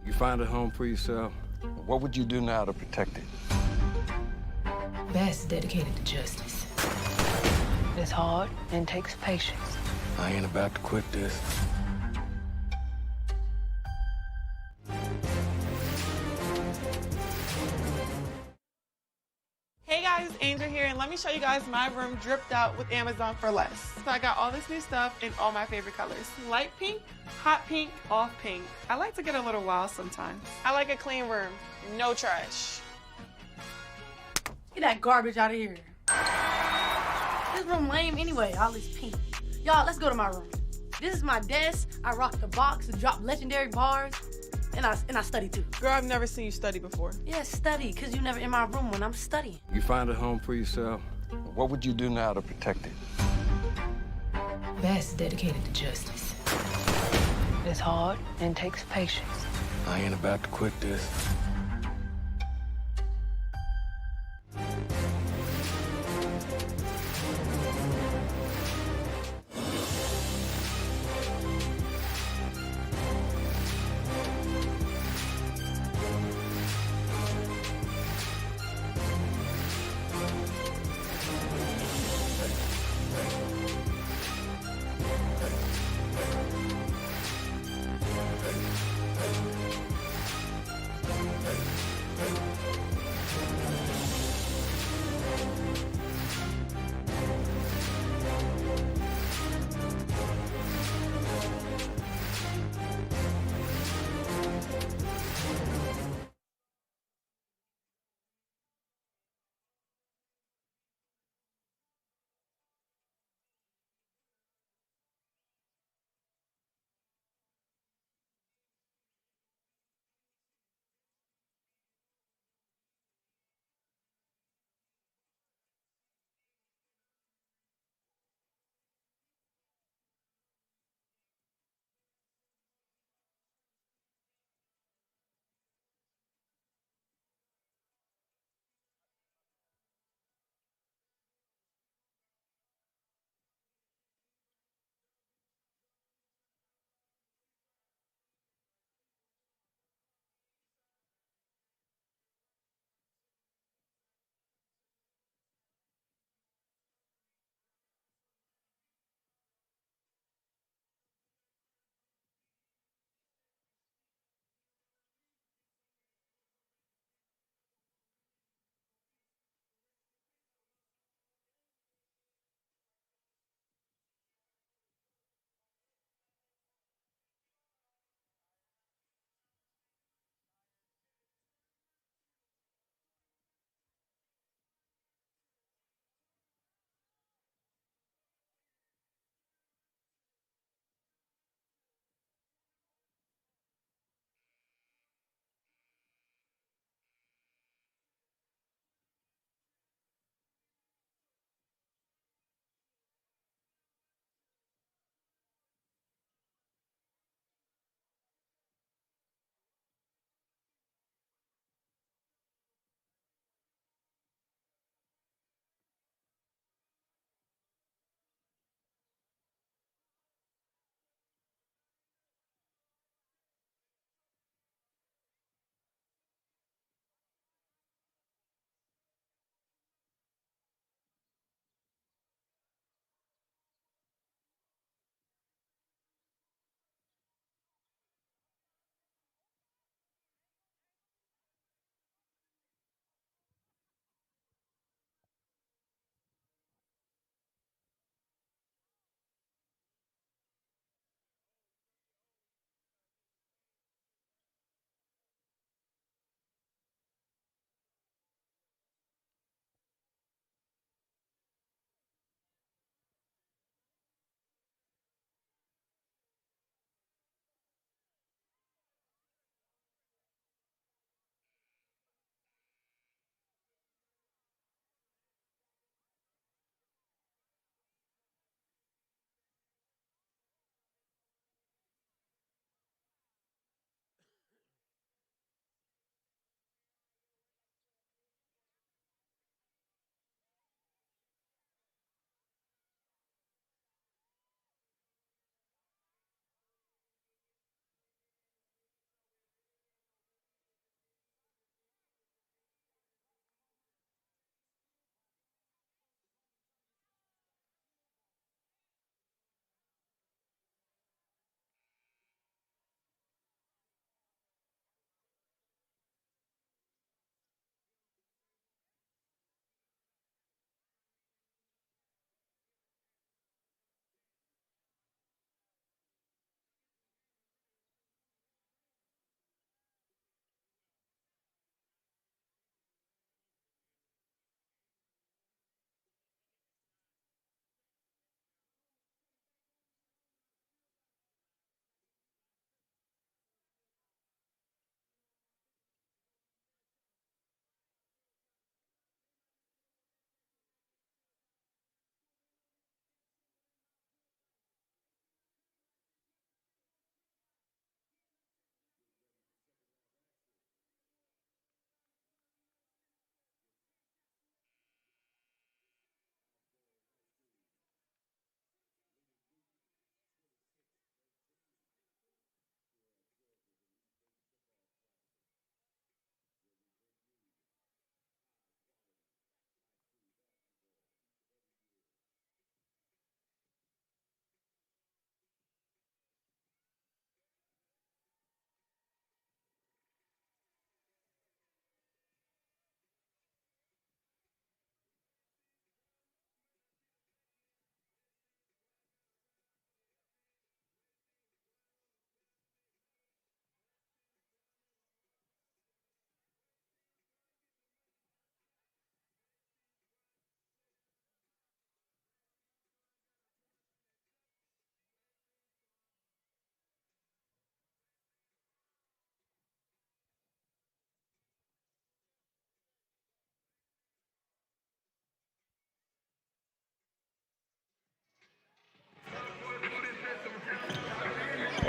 You find a home for yourself. What would you do now to protect it? Best dedicated to justice. It's hard and takes patience. I ain't about to quit this. Hey guys, Angel here, and let me show you guys my room dripped out with Amazon for less. So I got all this new stuff in all my favorite colors. Light pink, hot pink, off pink. I like to get a little wild sometimes. I like a clean room, no trash. Get that garbage out of here. This room lame anyway, all this pink. Y'all, let's go to my room. This is my desk. I rock the box and drop legendary bars. And I study too. Girl, I've never seen you study before. Yeah, study, because you never in my room when I'm studying. You find a home for yourself. What would you do now to protect it? Best dedicated to justice. It's hard and takes patience. I ain't about to quit this.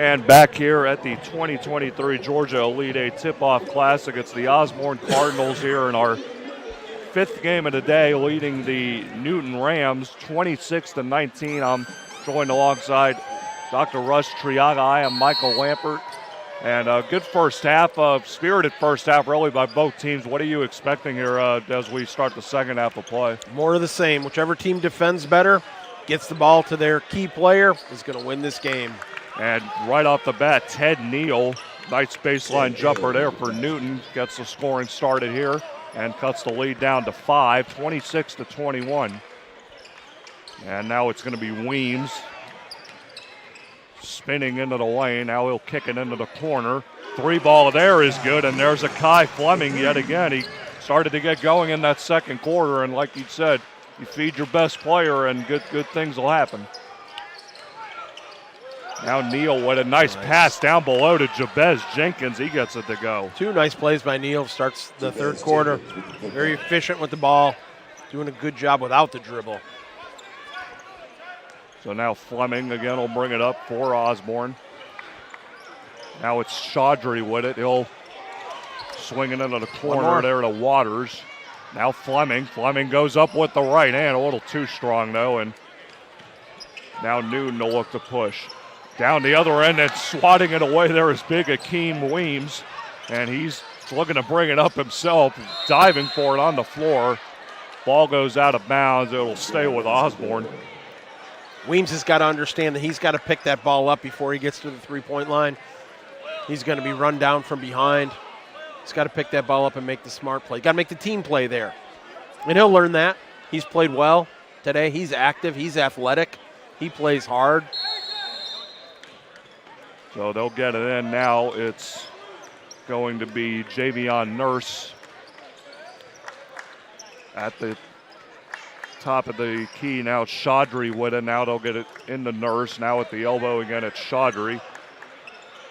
And back here at the 2023 Georgia Elite Eight Tip-Off Classic, it's the Osborne Cardinals here in our 5th game of the day, leading the Newton Rams 26-19. I'm joined alongside Dr. Russ Triaga. I am Michael Lampert. And a good first half, spirited first half really by both teams. What are you expecting here as we start the second half of play? More of the same. Whichever team defends better, gets the ball to their key player, is going to win this game. And right off the bat, Ted Neal, nice baseline jumper there for Newton, gets the scoring started here and cuts the lead down to 5, 26-21. And now it's going to be Weems spinning into the lane. Now he'll kick it into the corner. 3-ball there is good, and there's a Kai Fleming yet again. He started to get going in that second quarter, and like you said, you feed your best player and good things will happen. Now Neal with a nice pass down below to Jabez Jenkins. He gets it to go. 2 nice plays by Neal. Starts the third quarter. Very efficient with the ball. Doing a good job without the dribble. So now Fleming again will bring it up for Osborne. Now it's Chaudry with it. He'll swing it into the corner there to Waters. Now Fleming. Fleming goes up with the right hand. A little too strong though. And now Newton will look to push. Down the other end and swatting it away there is big Akeem Weems. And he's looking to bring it up himself. Diving for it on the floor. Ball goes out of bounds. It'll stay with Osborne. Weems has got to understand that he's got to pick that ball up before he gets to the three-point line. He's going to be run down from behind. He's got to pick that ball up and make the smart play. Got to make the team play there. And he'll learn that. He's played well today. He's active. He's athletic. He plays hard. So they'll get it in now. It's going to be Javion Nurse at the top of the key. Now it's Chaudry with it. Now they'll get it into Nurse. Now at the elbow again, it's Chaudry.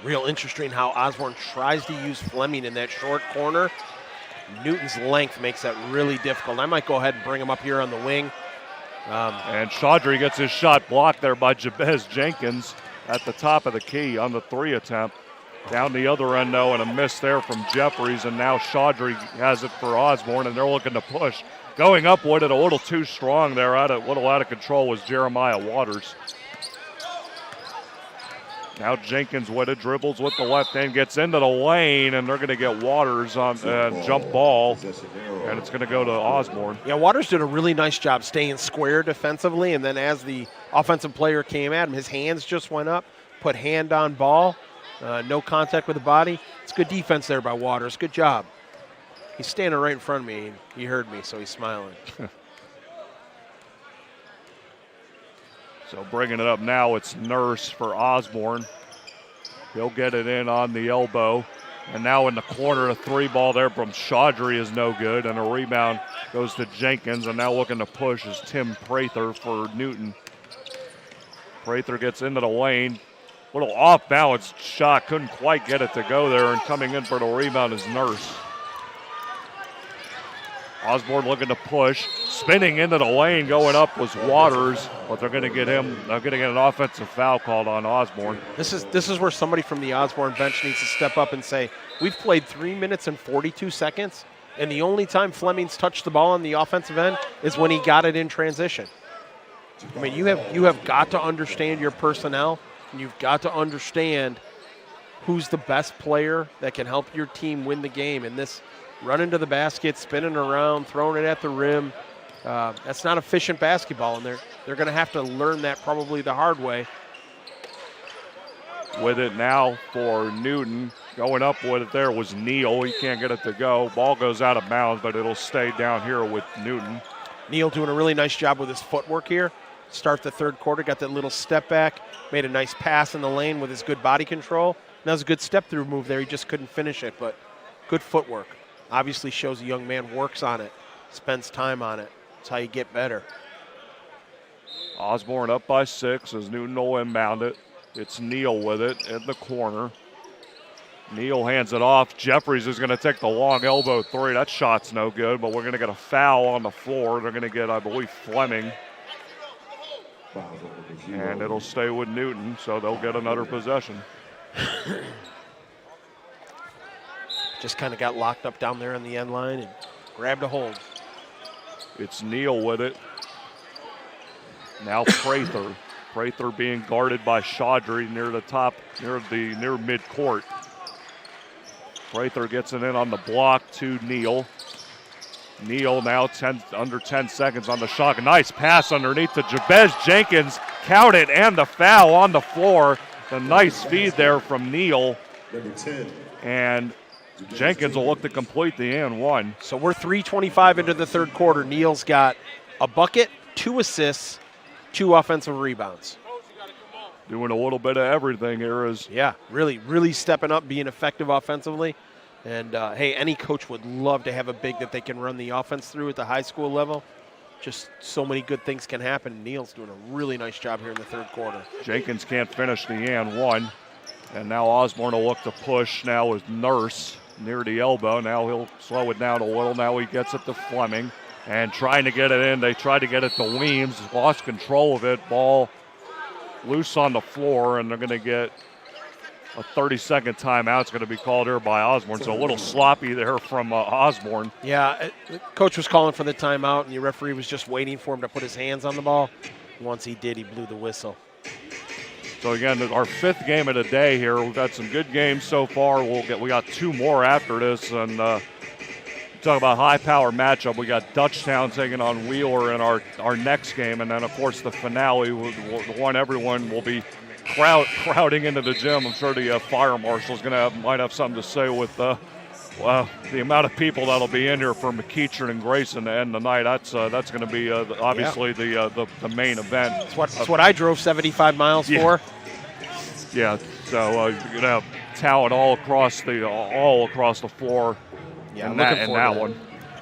Real interesting how Osborne tries to use Fleming in that short corner. Newton's length makes that really difficult. I might go ahead and bring him up here on the wing. And Chaudry gets his shot blocked there by Jabez Jenkins at the top of the key on the 3 attempt. Down the other end, though, and a miss there from Jeffries, and now Chaudry has it for Osborne, and they're looking to push. Going up with it a little too strong there, a little out of control was Jeremiah Waters. Now Jenkins with it, dribbles with the left hand, gets into the lane, and they're going to get Waters on jump ball, and it's going to go to Osborne. Yeah, Waters did a really nice job staying square defensively, and then as the offensive player came at him, his hands just went up, put hand on ball, no contact with the body. It's good defense there by Waters. Good job. He's standing right in front of me. He heard me, so he's smiling. So bringing it up now, it's Nurse for Osborne. He'll get it in on the elbow. And now in the corner, a 3-ball there from Chaudry is no good. And a rebound goes to Jenkins. And now looking to push is Tim Prather for Newton. Prather gets into the lane. Little off-balance shot. Couldn't quite get it to go there. And coming in for the rebound is Nurse. Osborne looking to push, spinning into the lane, going up was Waters, but they're going to get him. They're going to get an offensive foul called on Osborne. This is where somebody from the Osborne bench needs to step up and say, we've played 3 minutes and 42 seconds, and the only time Fleming's touched the ball on the offensive end is when he got it in transition. I mean, you have got to understand your personnel, and you've got to understand who's the best player that can help your team win the game. And this running to the basket, spinning around, throwing it at the rim, that's not efficient basketball, and they're going to have to learn that probably the hard way. With it now for Newton. Going up with it there was Neal. He can't get it to go. Ball goes out of bounds, but it'll stay down here with Newton. Neal doing a really nice job with his footwork here. Start the third quarter, got that little step back, made a nice pass in the lane with his good body control. And that was a good step-through move there. He just couldn't finish it, but good footwork. Obviously shows a young man works on it, spends time on it. That's how you get better. Osborne up by 6 as Newton will inbound it. It's Neal with it in the corner. Neal hands it off. Jeffries is going to take the long elbow 3. That shot's no good, but we're going to get a foul on the floor. They're going to get, I believe, Fleming. And it'll stay with Newton, so they'll get another possession. Just kind of got locked up down there on the end line and grabbed a hold. It's Neal with it. Now Prather. Prather being guarded by Chaudry near the top, near midcourt. Prather gets it in on the block to Neal. Neal now under 10 seconds on the shot. Nice pass underneath to Jabez Jenkins. Count it, and the foul on the floor. The nice feed there from Neal. Number 10. And Jenkins will look to complete the and one. So we're 3:25 into the third quarter. Neal's got a bucket, 2 assists, 2 offensive rebounds. Doing a little bit of everything here. Yeah, really stepping up, being effective offensively. And, hey, any coach would love to have a big that they can run the offense through at the high school level. Just so many good things can happen. Neal's doing a really nice job here in the third quarter. Jenkins can't finish the and one. And now Osborne will look to push now with Nurse near the elbow. Now he'll slow it down a little. Now he gets it to Fleming. And trying to get it in. They tried to get it to Weems. Lost control of it. Ball loose on the floor, and they're going to get a 30-second timeout. It's going to be called here by Osborne. So a little sloppy there from Osborne. Yeah, the coach was calling for the timeout, and the referee was just waiting for him to put his hands on the ball. Once he did, he blew the whistle. So again, our 5th game of the day here. We've had some good games so far. We got 2 more after this, and talk about high-power matchup. We got Dutchtown taking on Wheeler in our next game, and then of course the finale, the one everyone will be crowding into the gym. I'm sure the fire marshal's might have something to say with the amount of people that'll be in here for McEachern and Grayson to end the night. That's going to be obviously the main event. That's what I drove 75 miles for. Yeah, so you're going to have talent all across the floor. Yeah, in that one.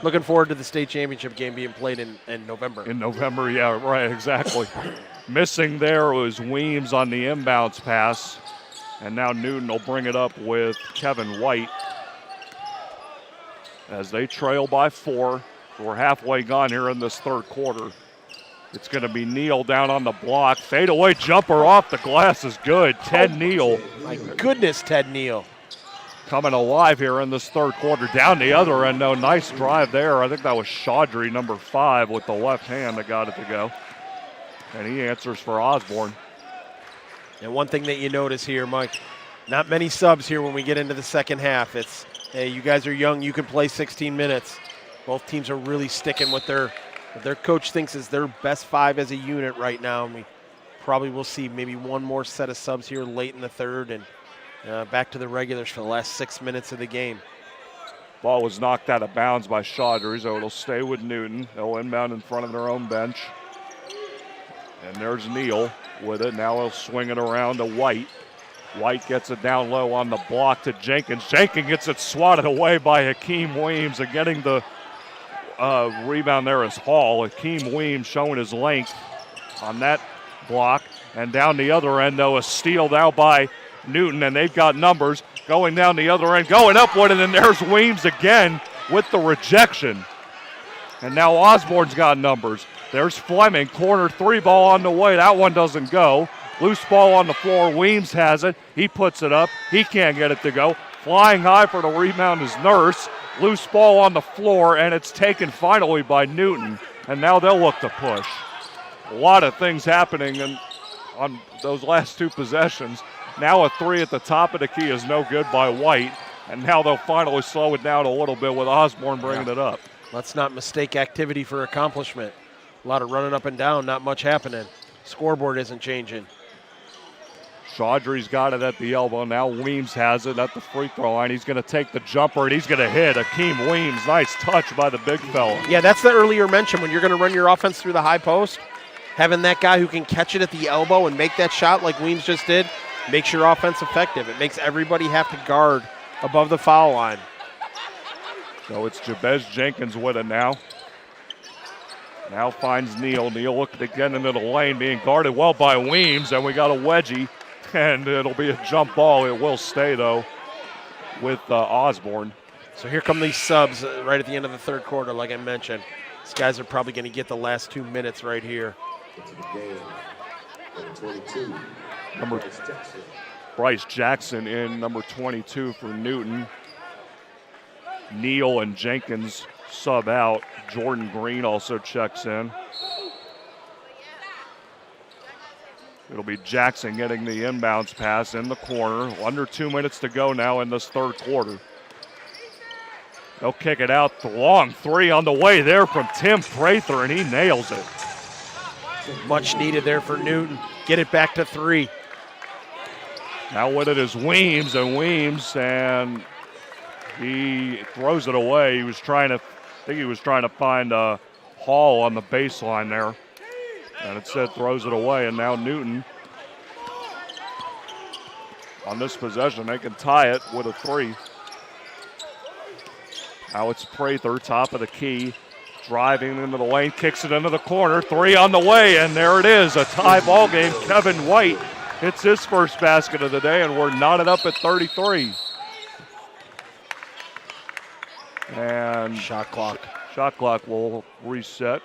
Looking forward to the state championship game being played in November. In November, yeah, right, exactly. Missing there was Weems on the inbounds pass, and now Newton will bring it up with Kevin White as they trail by 4. We're halfway gone here in this third quarter. It's going to be Neal down on the block. Fadeaway jumper off the glass is good. Ted Neal. My goodness, Ted Neal. Coming alive here in this third quarter. Down the other end, though. Nice drive there. I think that was Chaudry, number 5, with the left hand that got it to go. And he answers for Osborne. And one thing that you notice here, Mike, not many subs here when we get into the second half. It's, hey, you guys are young. You can play 16 minutes. Both teams are really sticking with what their coach thinks is their best 5 as a unit right now. And we probably will see maybe one more set of subs here late in the third, and back to the regulars for the last 6 minutes of the game. Ball was knocked out of bounds by Chaudry, so it'll stay with Newton. They'll inbound in front of their own bench. And there's Neal with it. Now he'll swing it around to White. White gets it down low on the block to Jenkins. Jenkins gets it swatted away by Hakeem Weems, and getting the rebound there is Hall. Hakeem Weems showing his length on that block. And down the other end, though, a steal now by Newton, and they've got numbers going down the other end, going up with it, and there's Weems again with the rejection. And now Osborne's got numbers. There's Fleming, corner 3 ball on the way. That one doesn't go. Loose ball on the floor. Weems has it. He puts it up. He can't get it to go. Flying high for the rebound is Nurse. Loose ball on the floor, and it's taken finally by Newton. And now they'll look to push. A lot of things happening on those last 2 possessions. Now a 3 at the top of the key is no good by White. And now they'll finally slow it down a little bit with Osborne bringing it up. Let's not mistake activity for accomplishment. A lot of running up and down, not much happening. Scoreboard isn't changing. Chaudry's got it at the elbow. Now Weems has it at the free throw line. He's going to take the jumper, and he's going to hit. Hakeem Weems, nice touch by the big fella. Yeah, that's the earlier mention. When you're going to run your offense through the high post, having that guy who can catch it at the elbow and make that shot like Weems just did makes your offense effective. It makes everybody have to guard above the foul line. So it's Jabez Jenkins with it now. Now finds Neal. Neal looking to get into the lane, being guarded well by Weems, and we got a wedgie, and it'll be a jump ball. It will stay, though, with Osborne. So here come these subs right at the end of the third quarter, like I mentioned. These guys are probably going to get the last 2 minutes right here. Bryce Jackson in, number 22 for Newton. Neal and Jenkins sub out. Jordan Green also checks in. It'll be Jackson getting the inbounds pass in the corner. Under 2 minutes to go now in this third quarter. They'll kick it out. The long three on the way there from Tim Prather, and he nails it. Much needed there for Newton. Get it back to 3. Now with it is Weems, and he throws it away. I think he was trying to find Hall on the baseline there. And instead throws it away, and now Newton on this possession, they can tie it with a 3. Now it's Prather, top of the key, driving into the lane, kicks it into the corner, 3 on the way, and there it is, a tie ball game. Kevin White hits his first basket of the day, and we're knotted up at 33. And shot clock will reset.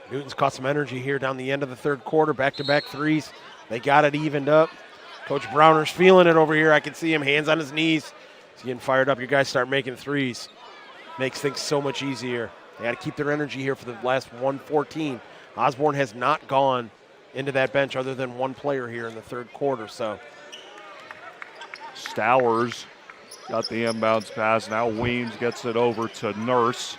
Newton's caught some energy here down the end of the third quarter, back-to-back threes. They got it evened up. Coach Browner's feeling it over here. I can see him, hands on his knees. He's getting fired up. Your guys start making threes. Makes things so much easier. They got to keep their energy here for the last 1:14. Osborne has not gone into that bench other than one player here in the third quarter. So Stowers got the inbounds pass. Now Weems gets it over to Nurse.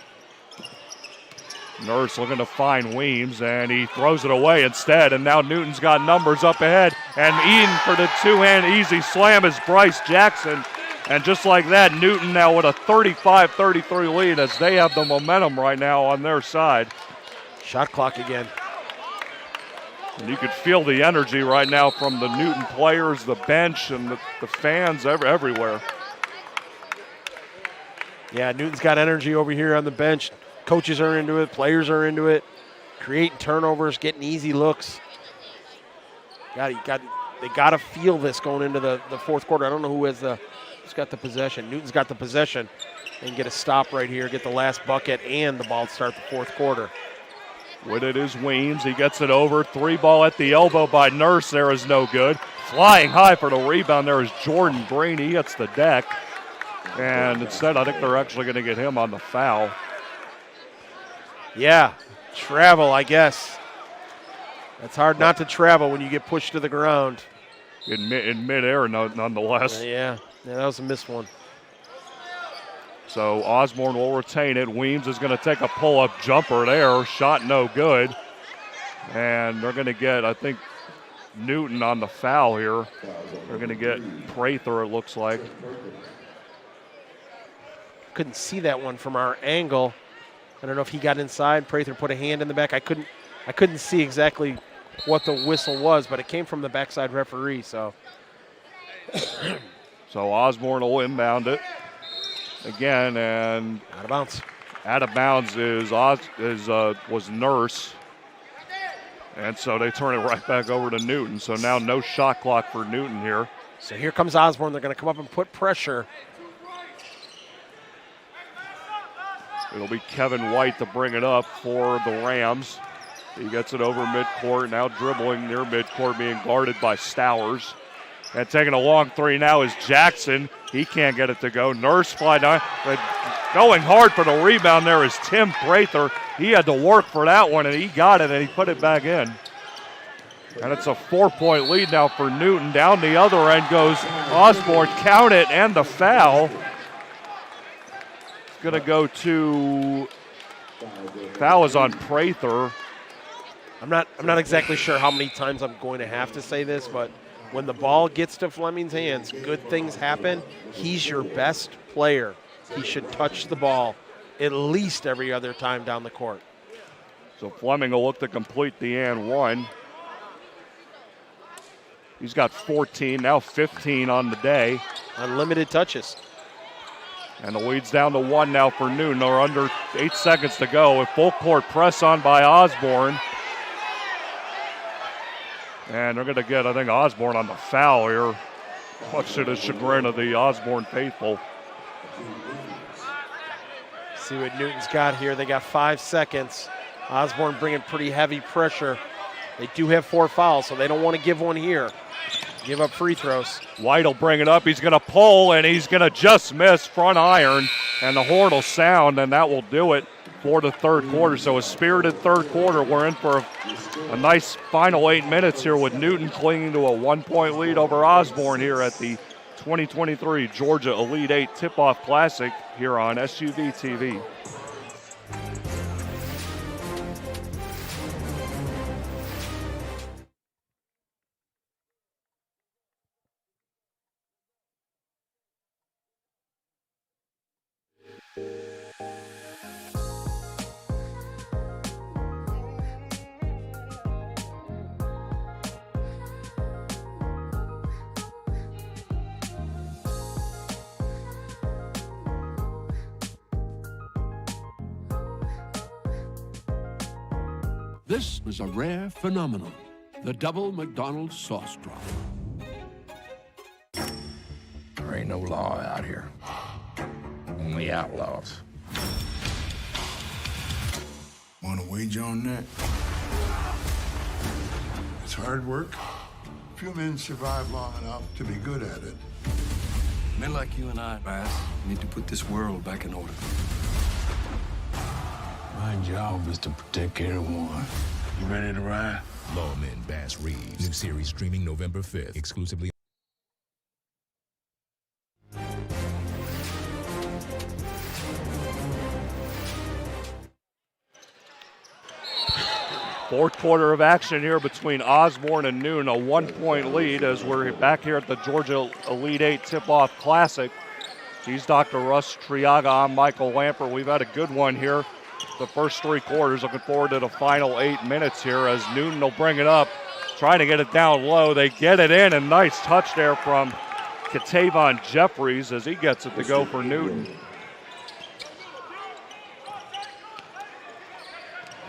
Nurse looking to find Weems, and he throws it away instead, and now Newton's got numbers up ahead, and Eden for the two-hand easy slam is Bryce Jackson, and just like that, Newton now with a 35-33 lead as they have the momentum right now on their side. Shot clock again. And you could feel the energy right now from the Newton players, the bench, and the fans everywhere. Yeah, Newton's got energy over here on the bench. Coaches are into it, players are into it, creating turnovers, getting easy looks. They got to feel this going into the fourth quarter. I don't know who's got the possession. Newton's got the possession and get a stop right here, get the last bucket and the ball to start the fourth quarter. With it is Weems. He gets it over. 3 ball at the elbow by Nurse. There is no good. Flying high for the rebound there is Jordan Green. He hits the deck. And instead, I think they're actually going to get him on the foul. Yeah, travel, I guess. It's hard not to travel when you get pushed to the ground. In midair, nonetheless. Yeah, that was a missed one. So Osborne will retain it. Weems is going to take a pull-up jumper there. Shot no good. And they're going to get, I think, Newton on the foul here. They're going to get Prather, it looks like. Couldn't see that one from our angle. I don't know if he got inside. Prather put a hand in the back. I couldn't see exactly what the whistle was, but it came from the backside referee. So Osborne will inbound it again, and out of bounds. Out of bounds was Nurse, and so they turn it right back over to Newton. So now no shot clock for Newton here. So here comes Osborne. They're going to come up and put pressure. It'll be Kevin White to bring it up for the Rams. He gets it over midcourt, now dribbling near midcourt, being guarded by Stowers. And taking a long 3 now is Jackson. He can't get it to go. Nurse fly down. Going hard for the rebound there is Tim Prather. He had to work for that one, and he got it, and he put it back in. And it's a 4-point lead now for Newton. Down the other end goes Osborne. Count it, and the foul. Going to go to, foul is on Prather. I'm not exactly sure how many times I'm going to have to say this, but when the ball gets to Fleming's hands, good things happen. He's your best player. He should touch the ball at least every other time down the court. So Fleming will look to complete the and one. He's got 14, now 15 on the day. Unlimited touches. And the lead's down to 1 now for Newton. They're under 8 seconds to go. A full court press on by Osborne. And they're going to get, I think, Osborne on the foul here. Much to the chagrin of the Osborne faithful. See what Newton's got here. They got 5 seconds. Osborne bringing pretty heavy pressure. They do have 4 fouls, so they don't want to give one here. give up free throws. White will bring it up. He's going to pull, and he's going to just miss front iron, and the horn will sound, and that will do it for the third quarter. So a spirited third quarter. We're in for a nice final 8 minutes here with Newton clinging to a 1-point lead over Osborne here at the 2023 Georgia Elite 8 Tip-Off Classic here on SUVtv. This was a rare phenomenon, the double McDonald's sauce drop. There ain't no law out here, only outlaws. Want to wager on that? It's hard work. Few men survive long enough to be good at it. Men like you and I, Bass, need to put this world back in order. My job is to protect everyone. You ready to ride? Lawman Bass Reeves. New series streaming November 5th, exclusively. Fourth quarter of action here between Osborne and Newton, a 1-point lead as we're back here at the Georgia Elite 8 Tip-Off Classic. He's Dr. Russ Triaga. I'm Michael Lampert. We've had a good one here the first 3 quarters. Looking forward to the final 8 minutes here as Newton will bring it up, trying to get it down low. They get it in, and nice touch there from Katavon Jeffries as he gets it to go for Newton.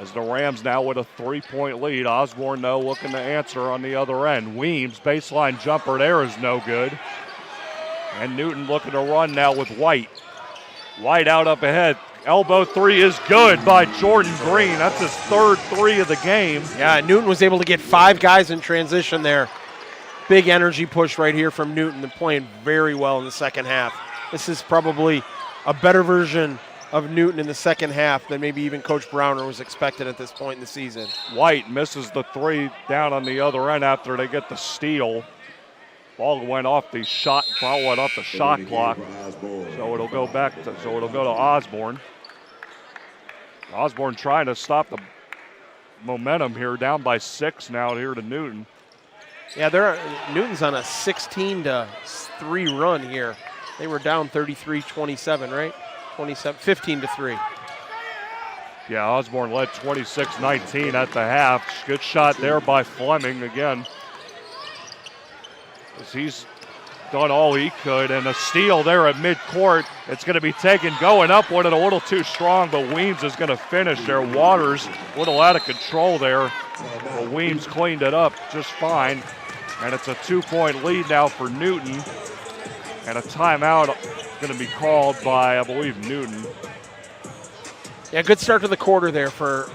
As the Rams now with a 3-point lead. Osborne, though, looking to answer on the other end. Weems, baseline jumper there is no good. And Newton looking to run now with White. White out up ahead. Elbow three is good by Jordan Green. That's his third 3 of the game. Yeah, Newton was able to get 5 guys in transition there. Big energy push right here from Newton. They're playing very well in the second half. This is probably a better version of Newton in the second half than maybe even Coach Browner was expected at this point in the season. White misses the 3 down on the other end after they get the steal. Ball went off the shot clock, so it'll go to Osborne. Osborne trying to stop the momentum here, down by 6 now here to Newton. Yeah, Newton's on a 16-3 run here. They were down 33-27, right? 15-3. Yeah, Osborne led 26-19 at the half. Good shot there by Fleming again. As he's done all he could, and a steal there at midcourt. It's going to be taken going up with it a little too strong, but Weems is going to finish there. Waters a little out of control there, but Weems cleaned it up just fine. And it's a 2-point lead now for Newton, and a timeout going to be called by, I believe, Newton. Yeah, good start to the quarter there for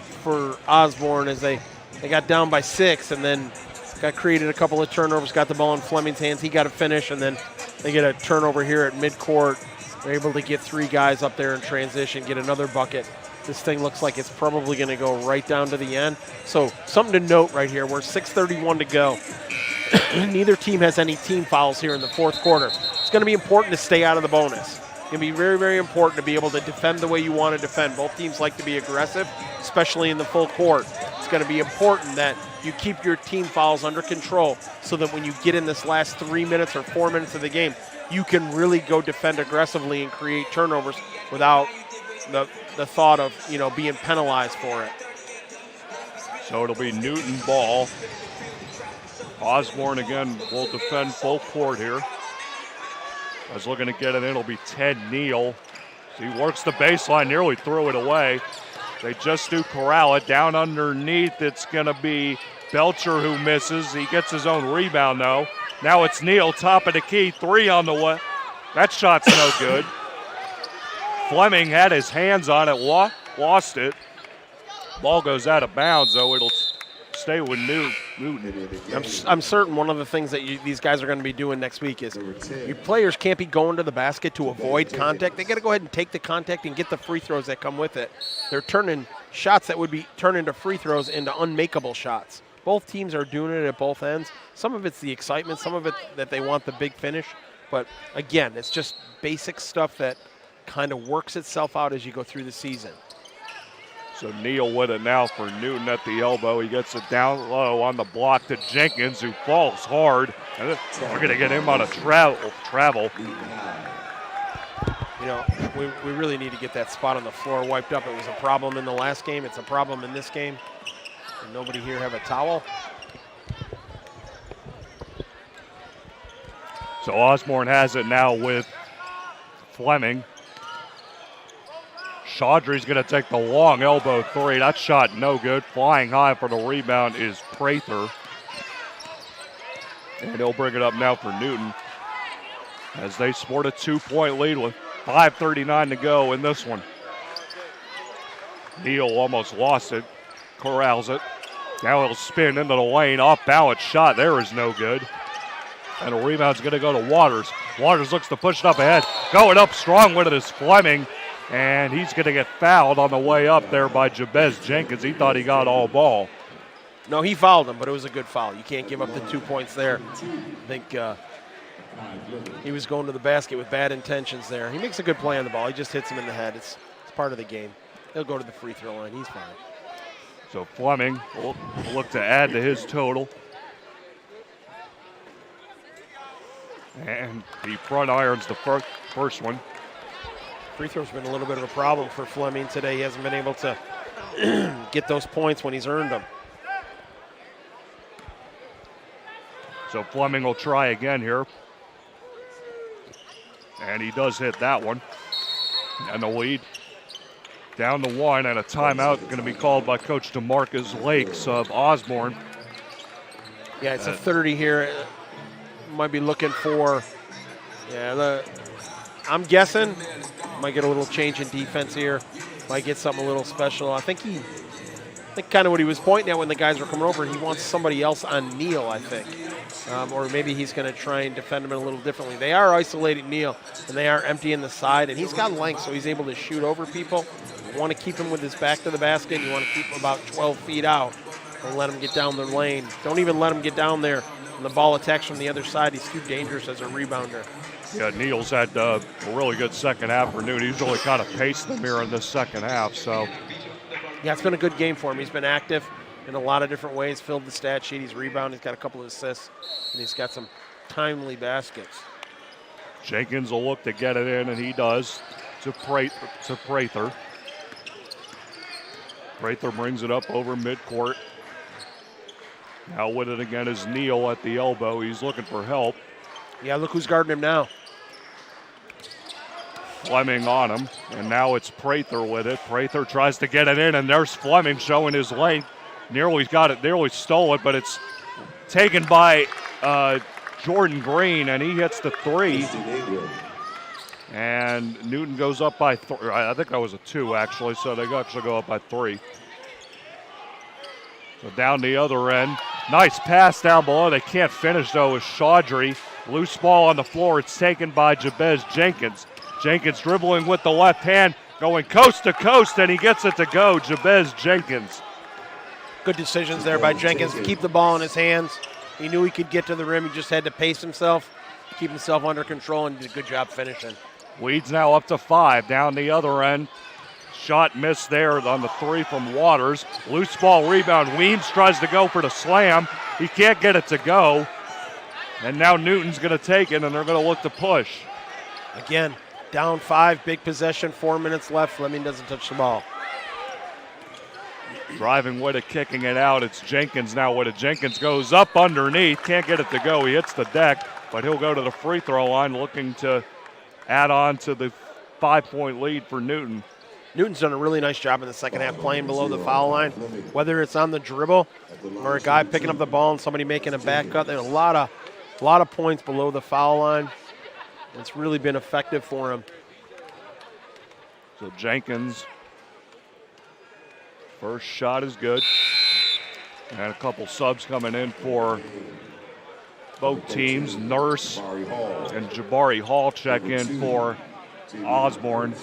Osborne as they got down by 6 and then created a couple of turnovers, got the ball in Fleming's hands. He got a finish, and then they get a turnover here at midcourt. They're able to get 3 guys up there in transition, get another bucket. This thing looks like it's probably going to go right down to the end. So something to note right here. We're 6:31 to go. Neither team has any team fouls here in the fourth quarter. It's going to be important to stay out of the bonus. It's going to be very, very important to be able to defend the way you want to defend. Both teams like to be aggressive, especially in the full court. It's going to be important that you keep your team fouls under control so that when you get in this last 3 minutes or 4 minutes of the game, you can really go defend aggressively and create turnovers without the thought of, being penalized for it. So it'll be Newton ball. Osborne again will defend full court here. I was looking to get it in. It'll be Ted Neal. So he works the baseline, nearly threw it away. They just do corral it. Down underneath, it's going to be Belcher who misses. He gets his own rebound, though. Now it's Neal, top of the key, 3 on the way. That shot's no good. Fleming had his hands on it, lost it. Ball goes out of bounds, though. It'll stay with Newton. I'm certain one of the things that these guys are going to be doing next week is your players can't be going to the basket to avoid contact. They got to go ahead and take the contact and get the free throws that come with it. They're turning shots that would be turned into free throws into unmakeable shots. Both teams are doing it at both ends. Some of it's the excitement, some of it that they want the big finish. But again, it's just basic stuff that kind of works itself out as you go through the season. So Neal with it now for Newton at the elbow. He gets it down low on the block to Jenkins, who falls hard. And we're going to get him out of travel. You know, we really need to get that spot on the floor wiped up. It was a problem in the last game. It's a problem in this game. And nobody here have a towel. So Osborne has it now with Fleming. Chaudhry's going to take the long elbow three. That shot no good. Flying high for the rebound is Prather. And he'll bring it up now for Newton as they sport a 2-point lead with 5:39 to go in this one. Neal almost lost it. Corrals it. Now he'll spin into the lane. Off balance shot. There is no good. And the rebound's going to go to Waters. Waters looks to push it up ahead. Going up strong with it is Fleming. And he's going to get fouled on the way up there by Jabez Jenkins. He thought he got all ball. No, he fouled him, but it was a good foul. You can't give up the 2 points there. I think he was going to the basket with bad intentions there. He makes a good play on the ball. He just hits him in the head. It's part of the game. He'll go to the free throw line. He's fine. So Fleming will look to add to his total. And he front irons the first one. Free throw's been a little bit of a problem for Fleming today. He hasn't been able to get those points when he's earned them. So Fleming will try again here. And he does hit that one. And the lead down to one, and a timeout going to be called by Coach DeMarcus Lakes of Osborne. Yeah, it's a 30 here. Might be looking for, I'm guessing, might get a little change in defense here. Might get something a little special. I think kind of what he was pointing at when the guys were coming over, he wants somebody else on Neal, I think. Or maybe he's going to try and defend him a little differently. They are isolating Neal, and they are emptying the side, and he's got length, so he's able to shoot over people. You want to keep him with his back to the basket. You want to keep him about 12 feet out. Don't let him get down the lane. Don't even let him get down there. When the ball attacks from the other side, he's too dangerous as a rebounder. Yeah, Neal's had a really good second half for Newton. He's really kind of paced them here in this second half. So, yeah, it's been a good game for him. He's been active in a lot of different ways, filled the stat sheet. He's rebounded. He's got a couple of assists, and he's got some timely baskets. Jenkins will look to get it in, and he does to Prather. Prather brings it up over midcourt. Now with it again is Neal at the elbow. He's looking for help. Yeah, look who's guarding him now. Fleming on him, and now it's Prather with it. Prather tries to get it in, and there's Fleming showing his length. Nearly got it, nearly stole it, but it's taken by Jordan Green, and he hits the three. And Newton goes up by three. I think that was a 2, actually, so they actually go up by 3. So down the other end. Nice pass down below. They can't finish, though, with Chaudhry. Loose ball on the floor. It's taken by Jabez Jenkins. Jenkins dribbling with the left hand, going coast to coast, and he gets it to go. Jabez Jenkins. Good decisions there by Jenkins to keep the ball in his hands. He knew he could get to the rim. He just had to pace himself, keep himself under control, and did a good job finishing. Lead's now up to 5. Down the other end. Shot missed there on the 3 from Waters. Loose ball rebound. Weems tries to go for the slam. He can't get it to go. And now Newton's going to take it, and they're going to look to push. Again, down 5, big possession, 4 minutes left. Fleming doesn't touch the ball. Driving with it, kicking it out. It's Jenkins now with it. Jenkins goes up underneath. Can't get it to go. He hits the deck, but he'll go to the free throw line looking to add on to the 5-point lead for Newton. Newton's done a really nice job in the second half playing below the foul line, whether it's on the dribble or a guy picking up the ball and somebody making a back cut. There's a lot of points below the foul line. It's really been effective for him. So Jenkins, first shot is good. And a couple subs coming in for both teams. Nurse and Jabari Hall check in for Osborne.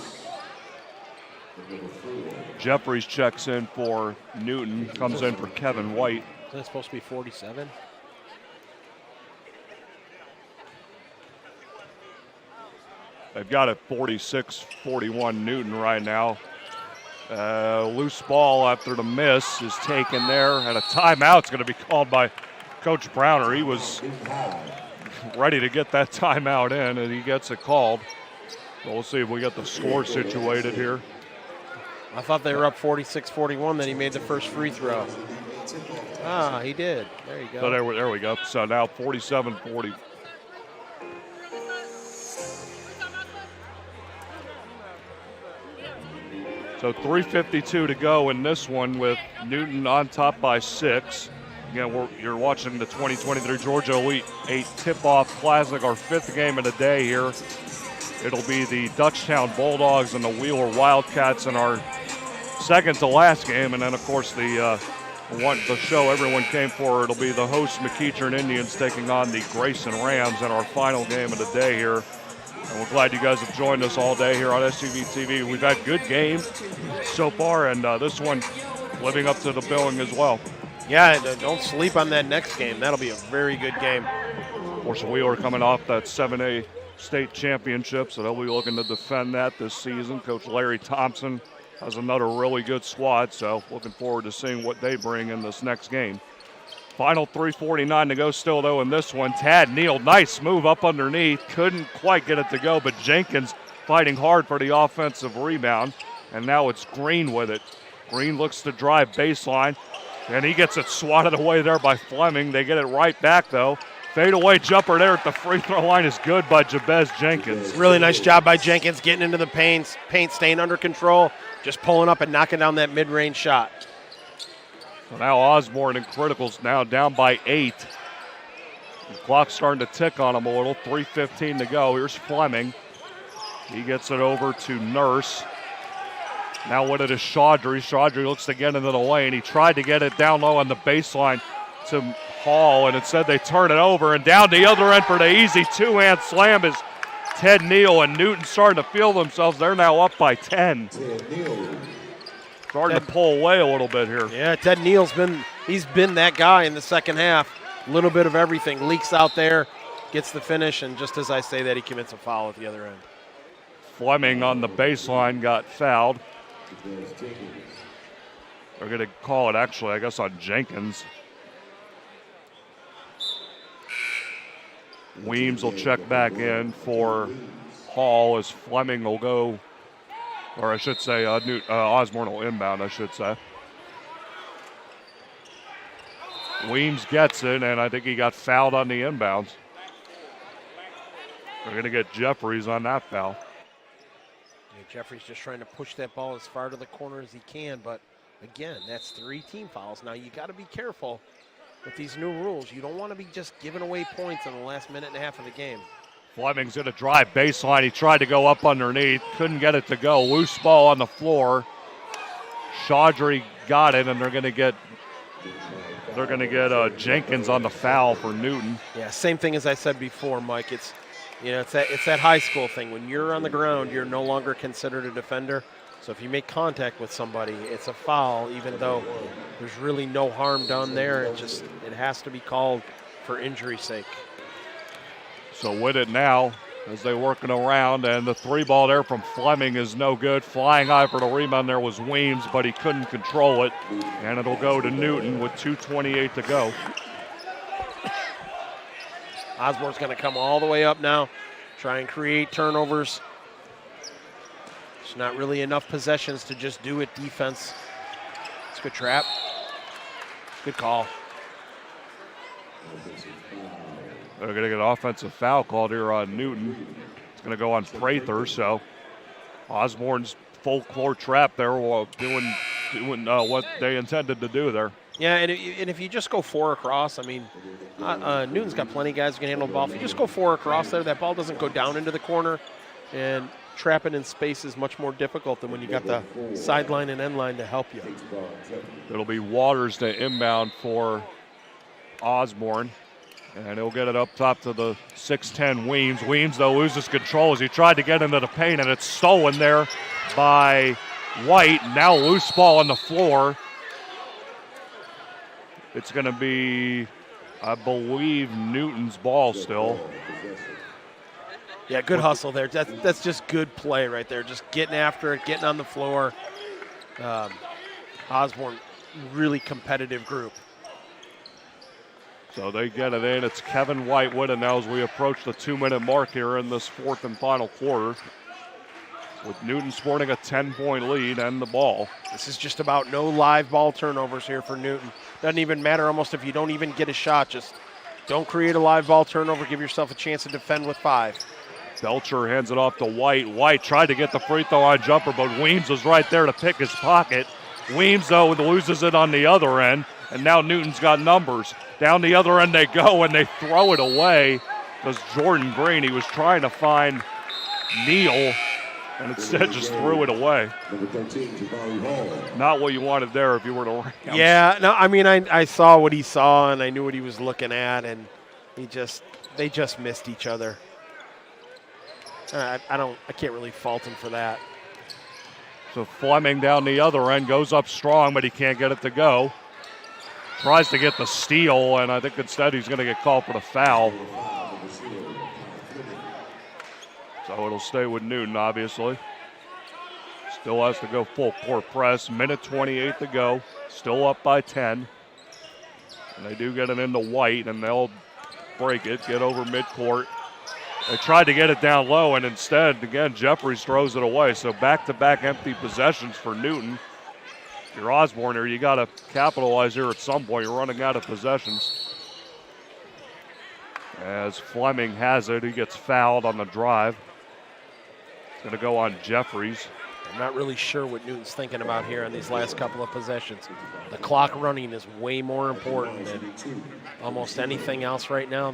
Jeffries checks in for Newton, comes in for Kevin White. Is that supposed to be 47? They've got it 46-41 Newton right now. Loose ball after the miss is taken there, and a timeout's going to be called by Coach Browner. He was ready to get that timeout in, and he gets it called. So we'll see if we get the score situated here. I thought they were up 46-41, then he made the first free throw. Ah, he did. There you go. So there we go. So now 47-40. So 3:52 to go in this one with Newton on top by 6. Again, you're watching the 2023 Georgia Elite 8 Tip-Off Classic, our 5th game of the day here. It'll be the Dutchtown Bulldogs and the Wheeler Wildcats in our second to last game, and then of course the show everyone came for. It'll be the host McEachern Indians taking on the Grayson Rams in our final game of the day here. And we're glad you guys have joined us all day here on SUVtv. We've had good games so far, and this one living up to the billing as well. Yeah, don't sleep on that next game. That'll be a very good game. Of course, Wheeler coming off that 7A state championship, so they'll be looking to defend that this season. Coach Larry Thompson has another really good squad, so looking forward to seeing what they bring in this next game. Final 3:49 to go still, though, in this one. Tad Neal, nice move up underneath. Couldn't quite get it to go, but Jenkins fighting hard for the offensive rebound, and now it's Green with it. Green looks to drive baseline, and he gets it swatted away there by Fleming. They get it right back, though. Fadeaway jumper there at the free throw line is good by Jabez Jenkins. Really nice job by Jenkins getting into the paint, staying under control, just pulling up and knocking down that mid-range shot. So now Osborne and Critical's now down by 8. The clock's starting to tick on him a little. 3:15 to go. Here's Fleming. He gets it over to Nurse. Now with it is Chaudry. Chaudry looks to get into the lane. He tried to get it down low on the baseline to Hall, and instead they turn it over. And down the other end for the easy two-hand slam is Ted Neal, and Newton starting to feel themselves. They're now up by 10. Starting to pull away a little bit here. Yeah, Ted Neal's been that guy in the second half. A little bit of everything. Leaks out there, gets the finish, and just as I say that, he commits a foul at the other end. Fleming on the baseline got fouled. They're going to call it, actually, I guess, on Jenkins. Weems will check back in for Hall as Fleming will go, or I should say Osborne will inbound, I should say. Weems gets it, and I think he got fouled on the inbounds. They're going to get Jeffries on that foul. Yeah, Jeffries just trying to push that ball as far to the corner as he can, but again, that's 3 team fouls. Now you got to be careful with these new rules. You don't want to be just giving away points in the last minute and a half of the game. Fleming's going to drive baseline. He tried to go up underneath, couldn't get it to go. Loose ball on the floor. Chaudry got it, and they're going to get Jenkins on the foul for Newton. Yeah, same thing as I said before, Mike. It's that high school thing. When you're on the ground, you're no longer considered a defender. So if you make contact with somebody, it's a foul, even though there's really no harm done there. It has to be called for injury's sake. So with it now, as they're working around, and the 3-ball there from Fleming is no good. Flying high for the rebound there was Weems, but he couldn't control it. And it'll go to Newton with 2:28 to go. Osborne's going to come all the way up now, try and create turnovers. There's not really enough possessions to just do it defense. It's a good trap. Good call. They're going to get an offensive foul called here on Newton. It's going to go on Prather, so Osborne's full floor trap there while doing what they intended to do there. Yeah, and if you just go 4 across, I mean, Newton's got plenty of guys who can handle the ball. If you just go 4 across there, that ball doesn't go down into the corner. And trapping in space is much more difficult than when you got the sideline and end line to help you. It'll be Waters to inbound for Osborne. And he'll get it up top to the 6'10 Weems. Weems, though, loses control as he tried to get into the paint, and it's stolen there by White. Now loose ball on the floor. It's going to be, I believe, Newton's ball still. Yeah, good hustle there. That's just good play right there. Just getting after it, getting on the floor. Osborne, really competitive group. So they get it in. It's Kevin White with it now as we approach the 2-minute mark here in this fourth and final quarter, with Newton sporting a 10-point lead and the ball. This is just about no live ball turnovers here for Newton. Doesn't even matter almost if you don't even get a shot. Just don't create a live ball turnover. Give yourself a chance to defend with 5. Belcher hands it off to White. White tried to get the free throw line jumper, but Weems was right there to pick his pocket. Weems, though, loses it on the other end, and now Newton's got numbers. Down the other end they go, and they throw it away because Jordan Green, he was trying to find Neal, and instead just threw it away. Not what you wanted there if you were the Rams. Yeah, no, I mean, I saw what he saw, and I knew what he was looking at, and they just missed each other. I can't really fault him for that. So Fleming down the other end goes up strong, but he can't get it to go. Tries to get the steal, and I think instead he's going to get called for the foul. So it'll stay with Newton, obviously. Still has to go full court press. Minute 28 to go. Still up by 10. And they do get it into White, and they'll break it, get over midcourt. They tried to get it down low, and instead, again, Jeffries throws it away. So back-to-back empty possessions for Newton. If you're Osborne here, you got to capitalize here at some point. You're running out of possessions. As Fleming has it, he gets fouled on the drive. It's going to go on Jeffries. I'm not really sure what Newton's thinking about here on these last couple of possessions. The clock running is way more important than almost anything else right now.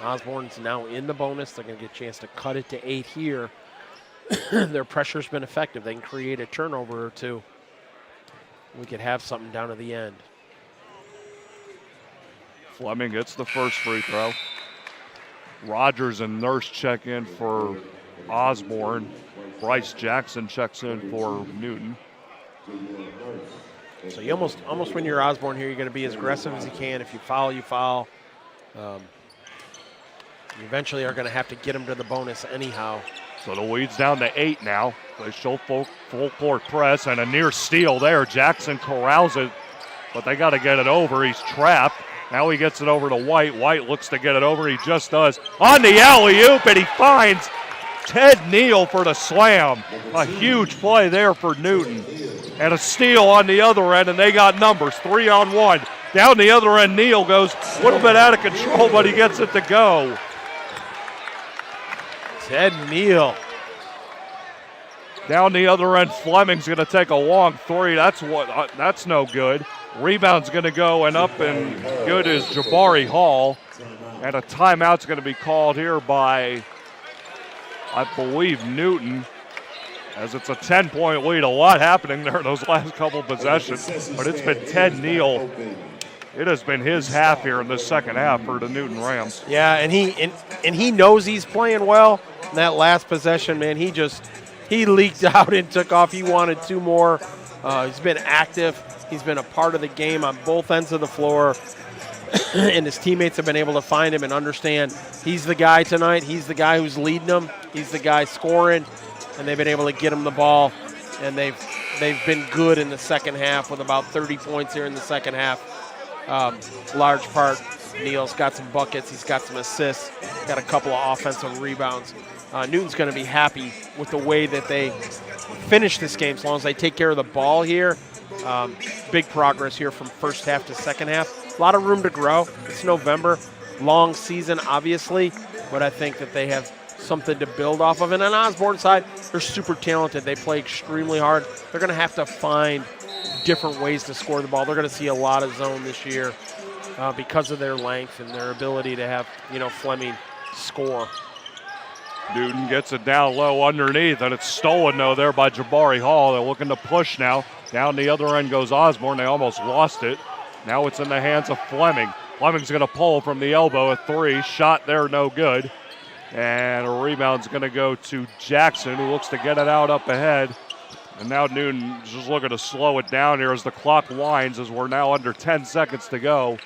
Osborne's now in the bonus. They're going to get a chance to cut it to 8 here. Their pressure's been effective. They can create a turnover or two. We could have something down at the end. Fleming gets the first free throw. Rogers and Nurse check in for Osborne. Bryce Jackson checks in for Newton. So you almost when you're Osborne here, you're going to be as aggressive as you can. If you foul, you foul. You eventually are going to have to get them to the bonus anyhow. So the lead's down to 8 now. They show full court press and a near steal there. Jackson corrals it, but they got to get it over. He's trapped. Now he gets it over to White. White looks to get it over. He just does. On the alley-oop, and he finds Ted Neal for the slam. A huge play there for Newton. And a steal on the other end, and they got numbers, 3-on-1. Down the other end, Neal goes a little bit out of control, but he gets it to go. Ted Neal. Down the other end, Fleming's going to take a long three. That's no good. Rebound's going to go, and up and good is Jabari Hall. And a timeout's going to be called here by, I believe, Newton, as it's a 10-point lead. A lot happening there in those last couple possessions, but it's been Ted Neal. It has been his half here in the second half for the Newton Rams. Yeah, and he knows he's playing well. In that last possession, man, he leaked out and took off. He wanted 2 more. He's been active. He's been a part of the game on both ends of the floor. And his teammates have been able to find him and understand he's the guy tonight. He's the guy who's leading them. He's the guy scoring. And they've been able to get him the ball. And they've been good in the second half with about 30 points here in the second half. Large part, Neal's got some buckets. He's got some assists. Got a couple of offensive rebounds. Newton's going to be happy with the way that they finish this game as long as they take care of the ball here. Big progress here from first half to second half. A lot of room to grow. It's November. Long season, obviously, but I think that they have something to build off of. And on Osborne's side, they're super talented. They play extremely hard. They're going to have to find different ways to score the ball. They're going to see a lot of zone this year because of their length and their ability to have, Fleming score. Newton gets it down low underneath, and it's stolen, though, there by Jabari Hall. They're looking to push now. Down the other end goes Osborne. They almost lost it. Now it's in the hands of Fleming. Fleming's going to pull from the elbow, a three. Shot there, no good. And a rebound's going to go to Jackson, who looks to get it out up ahead. And now Newton just looking to slow it down here as the clock winds, as we're now under 10 seconds to go.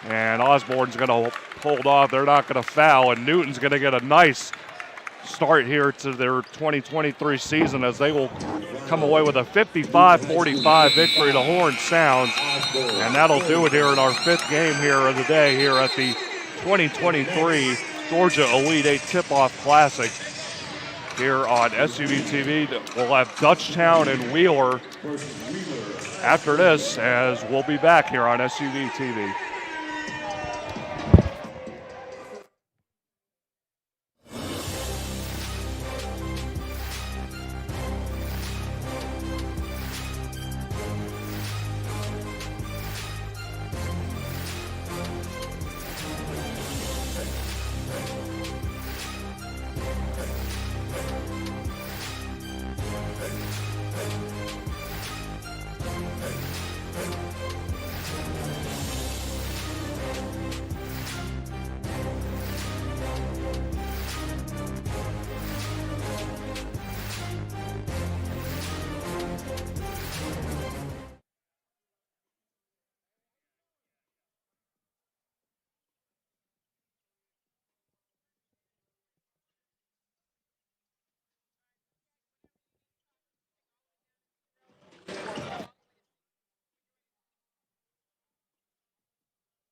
And Osborne's going to hold off. They're not going to foul. And Newton's going to get a nice start here to their 2023 season, as they will come away with a 55-45 victory. The horn sounds. And that'll do it here in our 5th game here of the day here at the 2023 Georgia Elite 8 Tip-Off Classic here on SUVtv. We'll have Dutchtown and Wheeler after this, as we'll be back here on SUVtv.